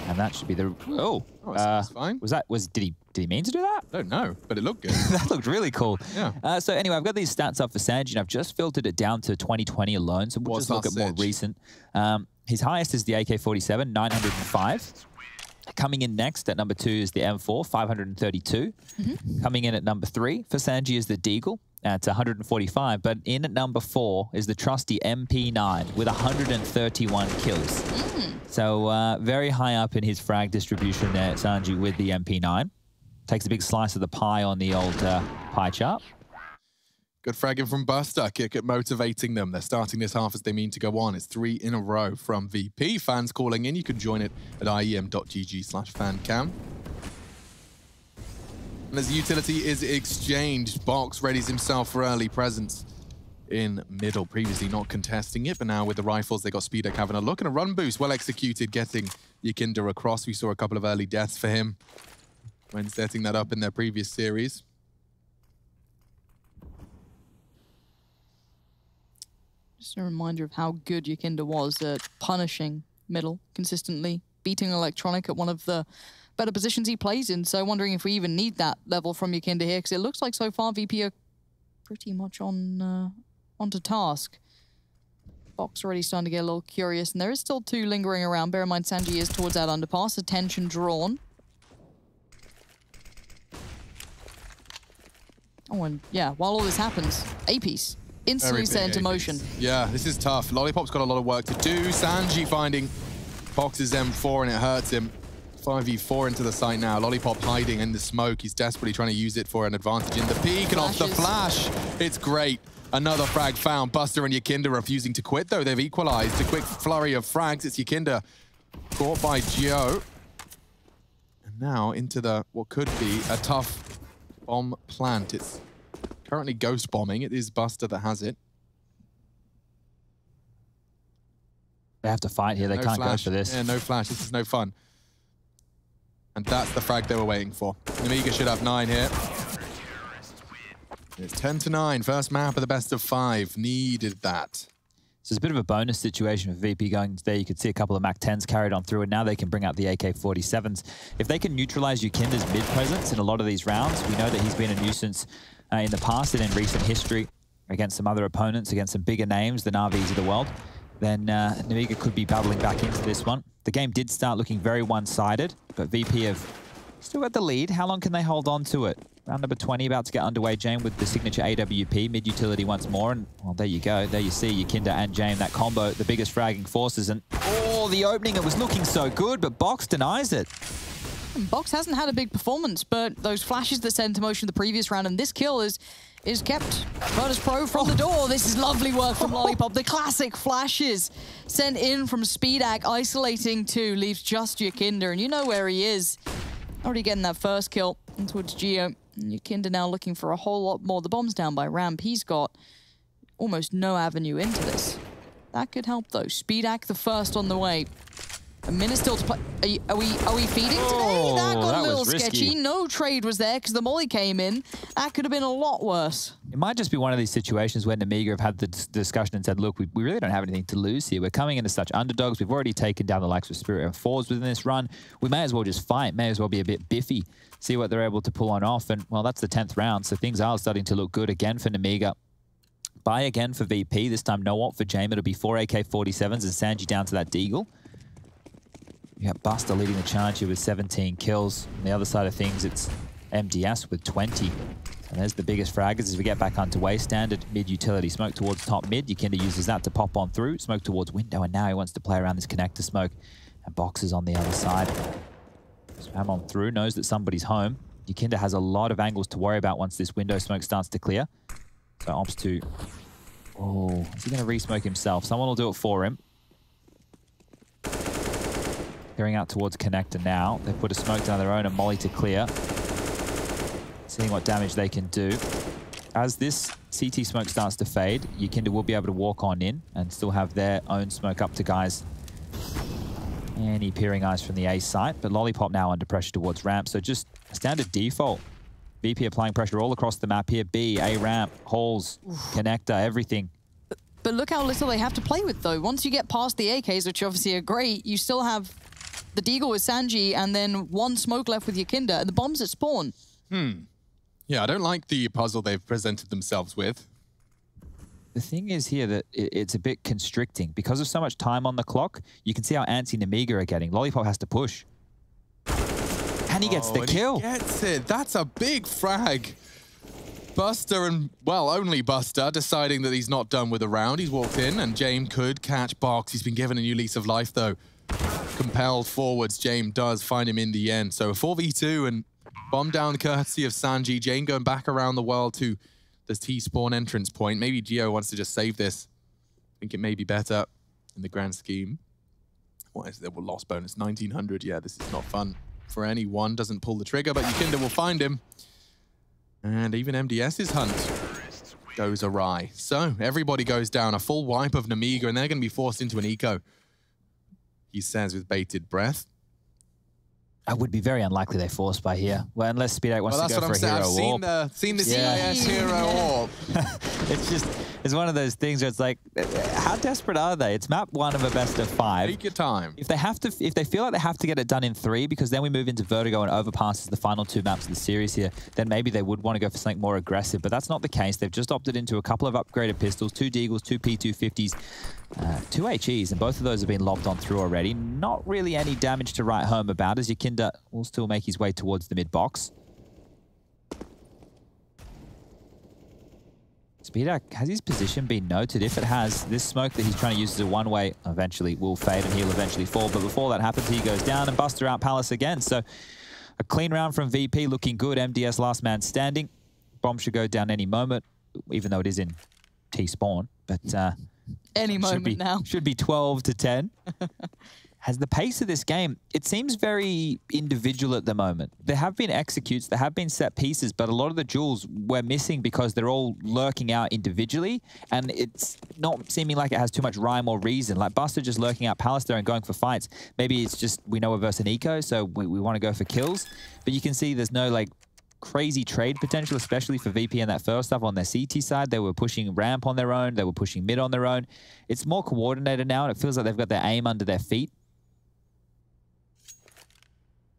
And that should be the... Oh, that's fine. Did he mean to do that? I don't know, but it looked good. That looked really cool. Yeah. So anyway, I've got these stats up for Sanji, and I've just filtered it down to 2020 alone, so we'll just look at more recent. His highest is the AK-47, 905. Coming in next at number 2 is the M4, 532. Coming in at number 3 for Sanji is the Deagle at 145. But in at number 4 is the trusty MP9 with 131 kills. So very high up in his frag distribution there, Sanji, with the MP9. Takes a big slice of the pie on the old pie chart. Good fragging from Buster. Kick it motivating them. They're starting this half as they mean to go on. It's 3 in a row from VP. Fans calling in. You can join it at IEM.gg/fancam. And as the utility is exchanged, Box readies himself for early presence in middle. Previously not contesting it, but now with the rifles, they got Speedak having a look and a run boost. Well executed, getting Yakinda across. We saw a couple of early deaths for him when setting that up in their previous series. Just a reminder of how good Yakinda was at punishing middle consistently, beating Electronic at one of the better positions he plays in. So wondering if we even need that level from Yakinda here, because it looks like so far VP are pretty much onto task. Box already starting to get a little curious, and there is still 2 lingering around. Bear in mind, Sanji is towards that underpass. Attention drawn. Oh, and yeah, while all this happens, A-piece instantly set into motion. Yeah, this is tough. Lollipop's got a lot of work to do. Sanji finding Box's M4 and it hurts him. 5v4 into the site now. Lollipop hiding in the smoke. He's desperately trying to use it for an advantage in the peak and off the flash. It's great. Another frag found. Buster and Yakinda refusing to quit, though. They've equalized. A quick flurry of frags. It's Yakinda caught by Gio. And now into the what could be a tough bomb plant. It's currently ghost bombing. It is Buster that has it. They have to fight here. They can't go for this. Yeah, no flash. This is no fun. And that's the frag they were waiting for. Nemiga should have 9 here. It's 10-9. First map of the best of 5. Needed that. So it's a bit of a bonus situation with VP going there. You could see a couple of MAC-10s carried on through, and now they can bring out the AK-47s. If they can neutralize Yakinda's mid-presence in a lot of these rounds, we know that he's been a nuisance in the past and in recent history against some other opponents, against some bigger names than RVs of the world, then Nemiga could be battling back into this one. The game did start looking very one-sided, but VP have still got the lead. How long can they hold on to it? Round number 20 about to get underway. Jame with the signature AWP, mid-utility once more. And, well, there you go. There you see Yakinda and Jame, that combo, the biggest fragging forces. And, oh, the opening, it was looking so good, but Box denies it. Box hasn't had a big performance, but those flashes that set into motion the previous round, and this kill is kept Virtus.pro from the door. This is lovely work from Lollipop. The classic flashes sent in from Speedak, isolating two, leaves just Yakinda, and you know where he is. Already getting that first kill in towards Geo. Yakinda now looking for a whole lot more. The bomb's down by Ramp. He's got almost no avenue into this. That could help though. Speedak the first on the way. A minute still to play. Are we feeding today? That got a little sketchy. No trade was there because the molly came in. That could have been a lot worse. It might just be one of these situations where Nemiga have had the discussion and said, look, we really don't have anything to lose here. We're coming into such underdogs. We've already taken down the likes of Spirit and Fours within this run. We may as well just fight, may as well be a bit biffy, see what they're able to pull on off. And, well, that's the 10th round, so things are starting to look good again for Nemiga. Buy again for VP, this time no op for Jame. It'll be 4 AK-47s and Sanji down to that Deagle. You got Buster leading the charge here with 17 kills. On the other side of things, it's MDS with 20. And there's the biggest fraggers as we get back underway. Standard mid-utility smoke towards top mid. Yakinda uses that to pop on through. Smoke towards window, and now he wants to play around this connector smoke. And Box is on the other side. Spam on through, knows that somebody's home. Yakinda has a lot of angles to worry about once this window smoke starts to clear. So opts to... Oh, is he going to re-smoke himself? Someone will do it for him. Clearing out towards connector now. They put a smoke down their own and molly to clear. Seeing what damage they can do. As this CT smoke starts to fade, Yakinda will be able to walk on in and still have their own smoke up to guys. Any peering eyes from the A site, but Lollipop now under pressure towards ramp, so just a standard default. VP applying pressure all across the map here. B, A ramp, halls, connector, everything. But look how little they have to play with though. Once you get past the AKs, which obviously are great, you still have the Deagle with Sanji and then one smoke left with Yakinda and the bombs at spawn. Yeah, I don't like the puzzle they've presented themselves with. The thing is here that it's a bit constricting. Because of so much time on the clock, you can see how antsy Nemiga are getting. Lollipop has to push. And he gets the kill. He gets it. That's a big frag. Buster and, well, only Buster, deciding that he's not done with the round. He's walked in, and Jame could catch Box. He's been given a new lease of life, though. Compelled forwards, Jame does find him in the end. So a 4v2 and bomb down courtesy of Sanji. Jame going back around the world to the T-spawn entrance point. Maybe Geo wants to just save this. I think it may be better in the grand scheme. What is it? Well, loss bonus, 1900. Yeah, this is not fun for anyone. Doesn't pull the trigger, but Yakinda will find him. And even MDS's hunt goes awry. So everybody goes down. A full wipe of Nemiga, and they're going to be forced into an eco. He says with bated breath. I would be very unlikely they force by here. Well, unless Speedak wants to go for a hero warp. I've seen the CIS hero warp. It's one of those things where it's like, how desperate are they? It's map 1 of a best of 5. Take your time. If they feel like they have to get it done in 3, because then we move into Vertigo and Overpass is the final 2 maps of the series here, then maybe they would want to go for something more aggressive, but that's not the case. They've just opted into a couple of upgraded pistols, 2 Deagles, 2 P250s, 2 HEs, and both of those have been lobbed on through already. Not really any damage to write home about, as Yakinda will still make his way towards the mid box. Speedak, has his position been noted? If it has, this smoke that he's trying to use as a one-way eventually will fade and he'll eventually fall. But before that happens, he goes down and Buster out Palace again. So a clean round from VP, looking good. MDS last man standing. Bomb should go down any moment, even though it is in T-spawn. But any moment now. Should be 12-10. Has the pace of this game, it seems very individual at the moment. There have been executes, there have been set pieces, but a lot of the duels we're missing because they're all lurking out individually, and it's not seeming like it has too much rhyme or reason. Like Buster just lurking out Palace there and going for fights. Maybe it's just we know we're versus an eco, so we want to go for kills. But you can see there's no like crazy trade potential, especially for VP and that first stuff on their CT side. They were pushing ramp on their own, they were pushing mid on their own. It's more coordinated now, and it feels like they've got their aim under their feet.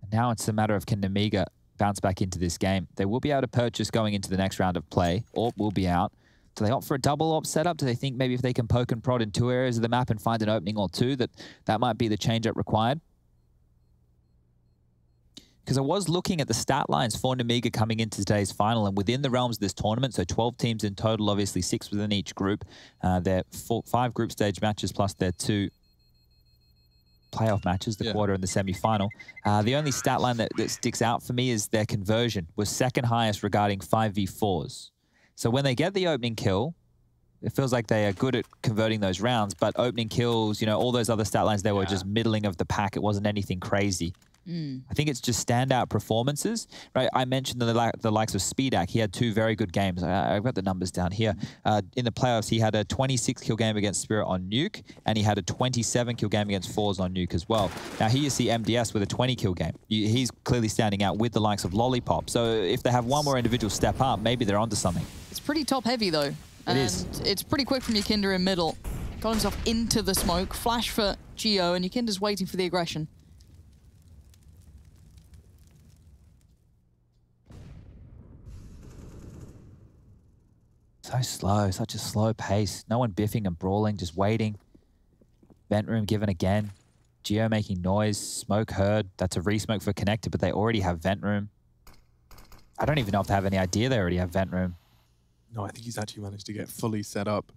Now it's a matter of can Nemiga bounce back into this game. They will be able to purchase going into the next round of play. AWP will be out. Do they opt for a double AWP setup? Do they think maybe if they can poke and prod in 2 areas of the map and find an opening or 2, that might be the change-up required? because I was looking at the stat lines for Nemiga coming into today's final, and within the realms of this tournament, so 12 teams in total, obviously 6 within each group. They're 5 group stage matches plus their 2 playoff matches, the quarter and the semi-final. The only stat line that sticks out for me is their conversion was second highest regarding 5v4s. So when they get the opening kill, it feels like they are good at converting those rounds, but opening kills, you know, all those other stat lines, they were just middling of the pack. It wasn't anything crazy. I think it's just standout performances, right? I mentioned the likes of Speedak. He had 2 very good games. I've got the numbers down here. In the playoffs, he had a 26 kill game against Spirit on Nuke, and he had a 27 kill game against Fours on Nuke as well. Now, here you see MDS with a 20 kill game. He's clearly standing out with the likes of Lollipop. So if they have one more individual step up, maybe they're onto something. It's pretty top heavy though. It is. It's pretty quick from Yukinder in middle. Got himself into the smoke. Flash for Geo, and Yukinder's waiting for the aggression. So slow, such a slow pace. No one biffing and brawling, just waiting. Vent room given again. Geo making noise, smoke heard. That's a re-smoke for connector, but they already have vent room. I don't even know if they have any idea they already have vent room. No, I think he's actually managed to get fully set up,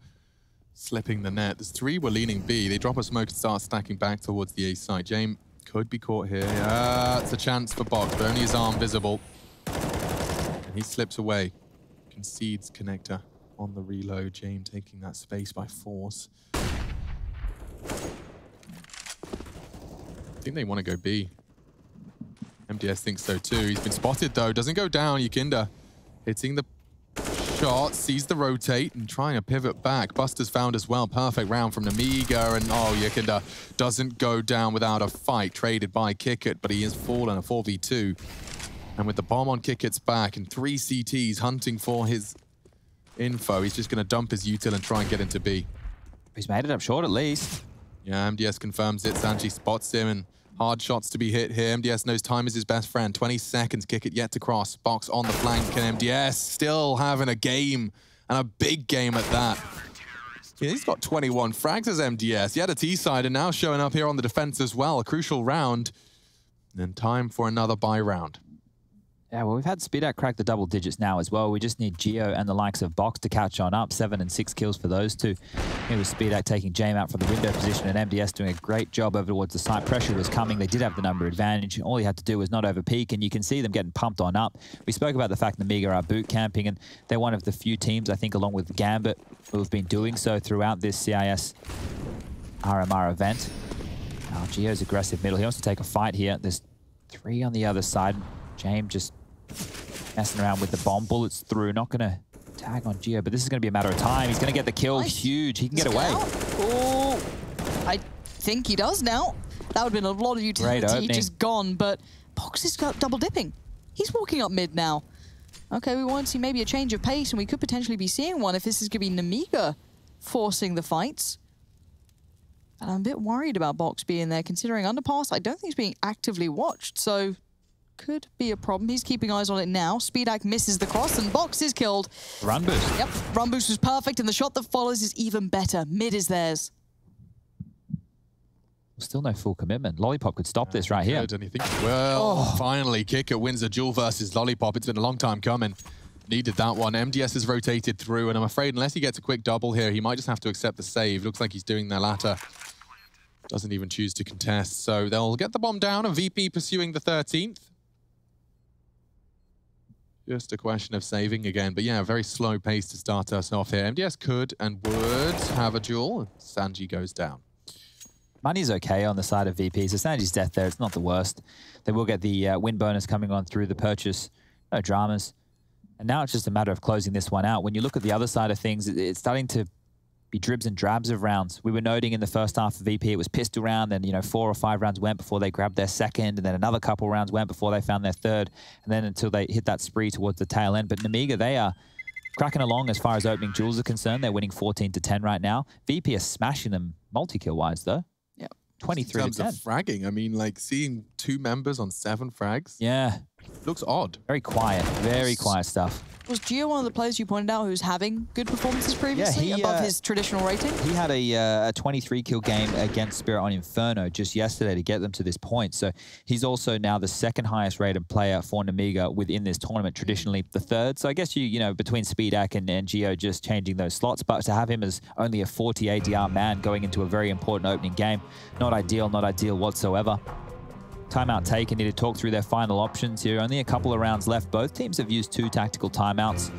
slipping the net. There's 3 were leaning B. They drop a smoke and start stacking back towards the A side. James could be caught here. Yeah, it's a chance for Box, but only his arm visible. And he slips away. Concedes connector on the reload. James taking that space by force. I think they want to go B. MDS thinks so too. He's been spotted though. Doesn't go down. Yukinder hitting the shot, sees the rotate and trying to pivot back. Buster's found as well. Perfect round from Nemiga, and Yukinder doesn't go down without a fight. Traded by Kickit, but he is fallen a 4v2. And with the bomb on Kickit's back and 3 CTs hunting for his info, he's just going to dump his util and try and get into B. He's made it up short at least. Yeah, MDS confirms it. Sanji spots him and hard shots to be hit here. MDS knows time is his best friend. 20 seconds, Kickit yet to cross. Box on the flank, and MDS still having a game, and a big game at that. Yeah, he's got 21 frags as MDS. He had a T-side and now showing up here on the defense as well. A crucial round. And time for another buy round. Yeah, well, we've had Speedak crack the double digits now as well. We just need Geo and the likes of Box to catch on up. 7 and 6 kills for those 2. Here was Speedak taking Jame out from the window position, and MDS doing a great job over towards the site. Pressure was coming. They did have the number advantage. All he had to do was not over peak, and you can see them getting pumped on up. We spoke about the fact Nemiga are boot camping, and they're one of the few teams, I think, along with Gambit, who have been doing so throughout this CIS RMR event. Now, Geo's aggressive middle. He wants to take a fight here. There's 3 on the other side. Jame just messing around with the bomb. Bullets through. Not going to tag on Geo, but this is going to be a matter of time. He's going to get the kill. Nice. Huge. He can get away. Oh, I think he does now. That would have been a lot of utility just gone, but Box is double dipping. He's walking up mid now. Okay, we want to see maybe a change of pace, and we could potentially be seeing one if this is going to be Nemiga forcing the fights. And I'm a bit worried about Box being there, considering Underpass, I don't think he's being actively watched, so could be a problem. He's keeping eyes on it now. Speedak misses the cross, and Box is killed. Run boost. Yep, run boost was perfect, and the shot that follows is even better. Mid is theirs. Still no full commitment. Lollipop could stop this right here. And he thinks, well, finally, Kicker wins a duel versus Lollipop. It's been a long time coming. Needed that one. MDS has rotated through, and I'm afraid unless he gets a quick double here, he might just have to accept the save. Looks like he's doing the latter. Doesn't even choose to contest. So they'll get the bomb down, and VP pursuing the 13th. Just a question of saving again. But yeah, very slow pace to start us off here. MDS could and would have a duel. Sanji goes down. Money's okay on the side of VP, so Sanji's death there, it's not the worst. They will get the win bonus coming on through the purchase. No dramas. And now it's just a matter of closing this one out. When you look at the other side of things, it's starting to be dribs and drabs of rounds. We were noting in the first half of VP, it was pistol round, then 4 or 5 rounds went before they grabbed their second, and then another couple rounds went before they found their third, and then until they hit that spree towards the tail end. But Nemiga, they are cracking along as far as opening duels are concerned. They're winning 14-10 right now. VP are smashing them multi-kill-wise, though. 23 in terms of fragging, I mean, like seeing 2 members on 7 frags. Yeah. Looks odd. Very quiet stuff. Was Gio one of the players you pointed out who's having good performances previously, above his traditional rating? He had a 23-kill game against Spirit on Inferno just yesterday to get them to this point. So he's also now the second highest rated player for Nemiga within this tournament, traditionally the third. So I guess you know, between Speedak and Gio just changing those slots, but to have him as only a 40 ADR man going into a very important opening game, not ideal whatsoever. Timeout taken. Need to talk through their final options here. Only a couple of rounds left. Both teams have used 2 tactical timeouts.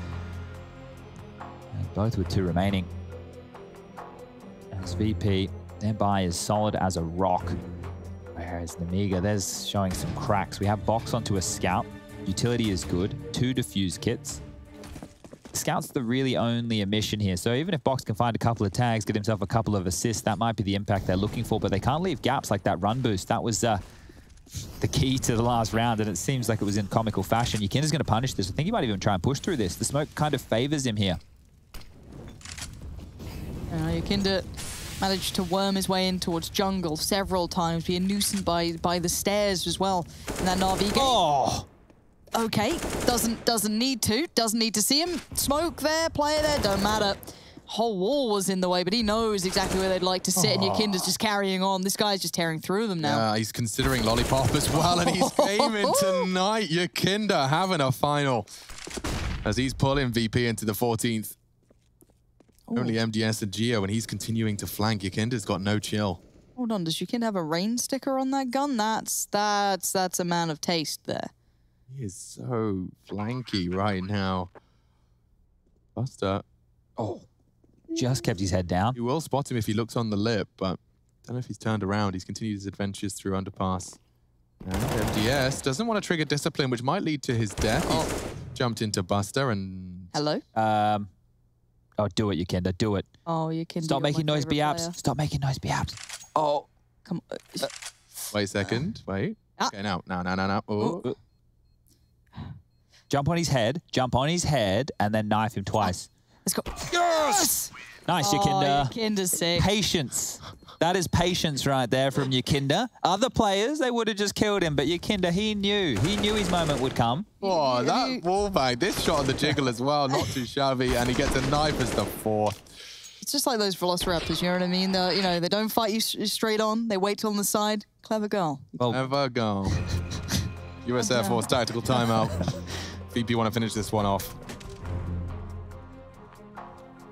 And both with 2 remaining. As VP, their buy is solid as a rock. Whereas Nemiga, there's showing some cracks. We have Box onto a Scout. Utility is good. 2 defuse kits. Scout's the really only omission here. So even if Box can find a couple of tags, get himself a couple of assists, that might be the impact they're looking for. But they can't leave gaps like that run boost. That was the key to the last round, and it seems like it was in comical fashion. Yikinda's going to punish this. I think he might even try and push through this. The smoke kind of favors him here. Yikinda managed to worm his way in towards jungle several times, being nuisance by the stairs as well in that Na'Vi game. Oh! Okay, doesn't need to see him. Smoke there, player there, don't matter. Whole wall was in the way, but he knows exactly where they'd like to sit, and Yikinda's just carrying on. This guy's just tearing through them now. Yeah, he's considering Lollipop as well, and he's gaming tonight. Yikinda having a final as he's pulling VP into the 14th. Ooh. Only MDS and Gio, and he's continuing to flank. Yikinda's got no chill. Hold on, does Yikinda have a rain sticker on that gun? That's a man of taste there. He is so flanky right now. Buster. Oh. Just kept his head down. You will spot him if he looks on the lip, but I don't know if he's turned around. He's continued his adventures through underpass. And MDS doesn't want to trigger discipline, which might lead to his death. He's jumped into Buster and... Hello? Oh, do it, Yikinda, do it. Oh, Yikinda. Stop making noise, be abs. Stop making noise, be abs. Oh. Come on. Wait a second. Wait. Okay, now. Oh. Jump on his head, and then knife him twice. Let's go. Yes! Nice, Yikinda. Yikinda's sick. Patience. That is patience right there from Yikinda. Other players, they would have just killed him, but Yikinda, he knew his moment would come. Oh, that wallbang. This shot on the jiggle as well, not too shabby, and he gets a knife as the 4th. It's just like those Velociraptors, you know what I mean? They don't fight you straight on. They wait till on the side. Clever girl. Clever girl. US Air Force tactical timeout. VP want to finish this one off.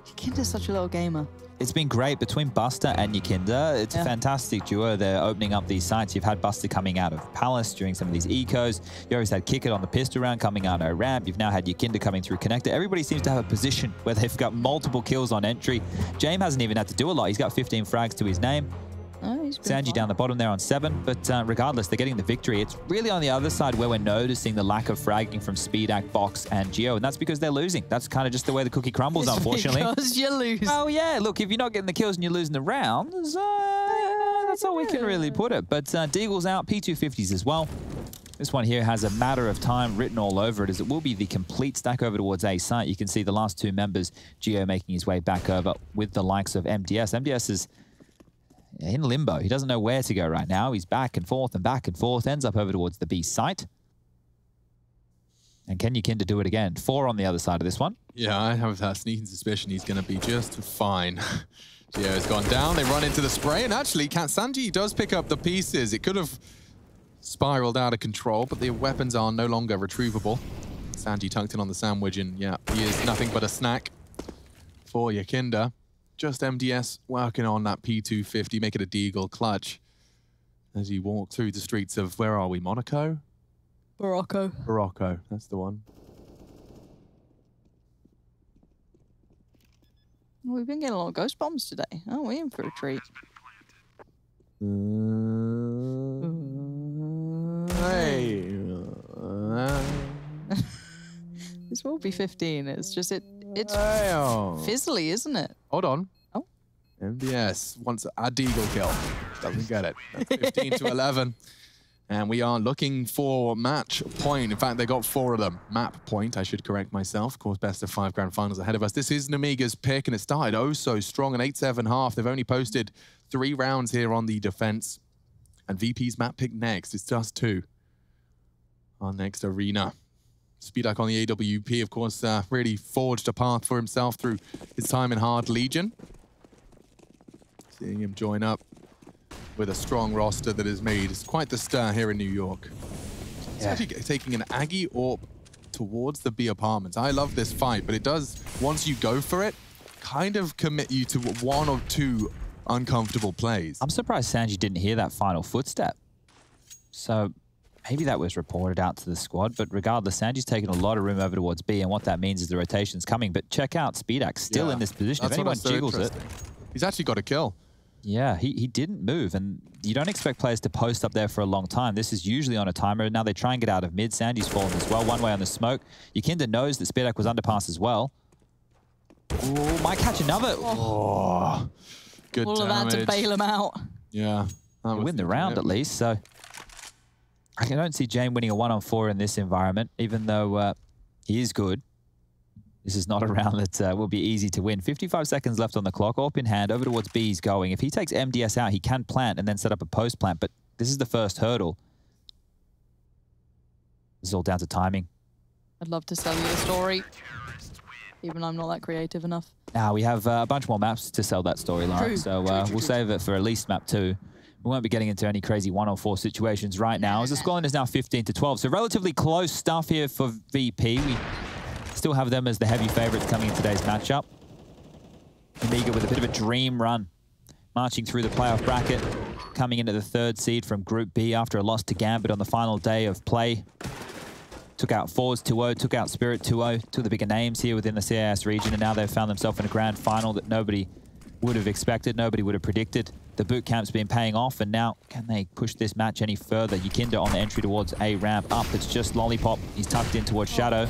Yikinda's such a little gamer. It's been great between Buster and Yikinda. It's a fantastic duo. They're opening up these sites. You've had Buster coming out of Palace during some of these ecos. You always had Kick It on the pistol round coming out of ramp. You've now had Yikinda coming through connector. Everybody seems to have a position where they've got multiple kills on entry. James hasn't even had to do a lot. He's got 15 frags to his name. Sanji down the bottom there on 7, but regardless, they're getting the victory. It's really on the other side where we're noticing the lack of fragging from Speedak, Box, and Gio, and that's because they're losing. That's kind of just the way the cookie crumbles, unfortunately. Because you lose. Oh, yeah. Look, if you're not getting the kills and you're losing the rounds, that's how we can really put it. But Deagle's out, P250s as well. This one here has a matter of time written all over it, as it will be the complete stack over towards A site. You can see the last 2 members, Gio making his way back over with the likes of MDS. MDS is in limbo. He doesn't know where to go right now. He's back and forth, ends up over towards the B site. And can Yikinda do it again? 4 on the other side of this one. Yeah, I have that sneaking suspicion he's going to be just fine. Gio's gone down, they run into the spray, and actually, Sanji does pick up the pieces. It could have spiraled out of control, but the weapons are no longer retrievable. Sanji tucked in on the sandwich, and yeah, he is nothing but a snack for Yikinda. Just MDS working on that P250, make it a Deagle clutch as you walk through the streets of, where are we, Monaco? Morocco, that's the one. We've been getting a lot of ghost bombs today. Oh, we're in for a treat. Hey. This will be 15. It's just it's fizzly, isn't it? Hold on. Oh. MDS wants a Deagle kill. Doesn't get it. That's 15 to 11. And we are looking for match point. In fact, they got 4 of them. Map point, I should correct myself. Of course, best of 5 grand finals ahead of us. This is Nemiga's pick, and it started oh so strong, an 8-7 half. They've only posted 3 rounds here on the defense. And VP's map pick next. It's just 2. Our next arena. Speedak on the AWP, of course, really forged a path for himself through his time in Hard Legion. Seeing him join up with a strong roster that has made quite the stir here in New York. He's actually taking an Aggie AWP towards the B apartments. I love this fight, but it does, once you go for it, kind of commit you to one or two uncomfortable plays. I'm surprised Sanji didn't hear that final footstep. So maybe that was reported out to the squad, but regardless, Sanji's taking a lot of room over towards B, and what that means is the rotation's coming. But check out Speedak still in this position. That's if anyone jiggles it. He's actually got a kill. Yeah, he didn't move, and you don't expect players to post up there for a long time. This is usually on a timer. Now they try and get out of mid. Sanji's fallen as well. One way on the smoke. Yakinda knows that Speedak was underpass as well. Ooh, might catch another. Oh, good all damage. of that to bail him out. Yeah. Win the round at least, so I don't see Jane winning a 1-on-4 in this environment, even though he is good. This is not a round that will be easy to win. 55 seconds left on the clock. AWP in hand, over towards B he's going. If he takes MDS out, he can plant and then set up a post plant, but this is the first hurdle. This is all down to timing. I'd love to sell you a story, even though I'm not that creative enough. Now, we have a bunch more maps to sell that story, Lauren, so we'll save it for at least map 2. We won't be getting into any crazy 1-on-4 situations right now, as the scoreline is now 15-12. So relatively close stuff here for VP. We still have them as the heavy favorites coming in today's matchup. Nemiga with a bit of a dream run, marching through the playoff bracket, coming into the 3rd seed from Group B after a loss to Gambit on the final day of play. Took out Force 2-0, took out Spirit 2-0, two of the bigger names here within the CIS region, and now they've found themselves in a grand final that nobody would have expected, nobody would have predicted. The boot camp's been paying off, and now can they push this match any further? Yakinda on the entry towards A ramp up. It's just Lollipop. He's tucked in towards Shadow.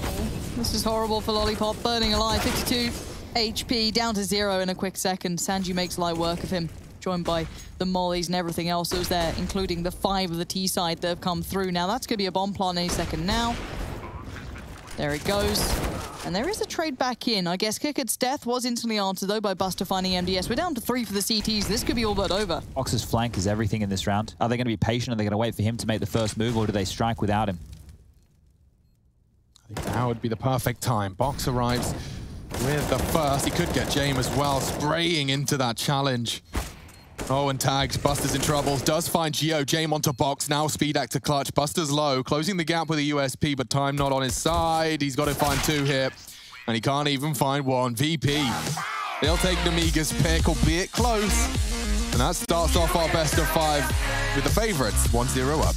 This is horrible for Lollipop, burning alive. 52 HP, down to 0 in a quick second. Sanji makes light work of him, joined by the mollies and everything else that was there, including the 5 of the T side that have come through. Now that's going to be a bomb plant any second now. There it goes. And there is a trade back in. I guess Kickert's death was instantly answered, though, by Buster finding MDS. We're down to 3 for the CTs. This could be all but over. Fox's flank is everything in this round. Are they going to be patient? Are they going to wait for him to make the first move, or do they strike without him? I think now would be the perfect time. Box arrives with the first. He could get Jame as well, spraying into that challenge. Oh, and tagged. Buster's in trouble. Does find Geo. Jame onto Box. Now Speedak to clutch. Buster's low. Closing the gap with a USP, but time not on his side. He's got to find 2 here. And he can't even find 1. VP. They'll take Nemiga's pick, albeit close. And that starts off our best of 5 with the favorites. 1-0 up.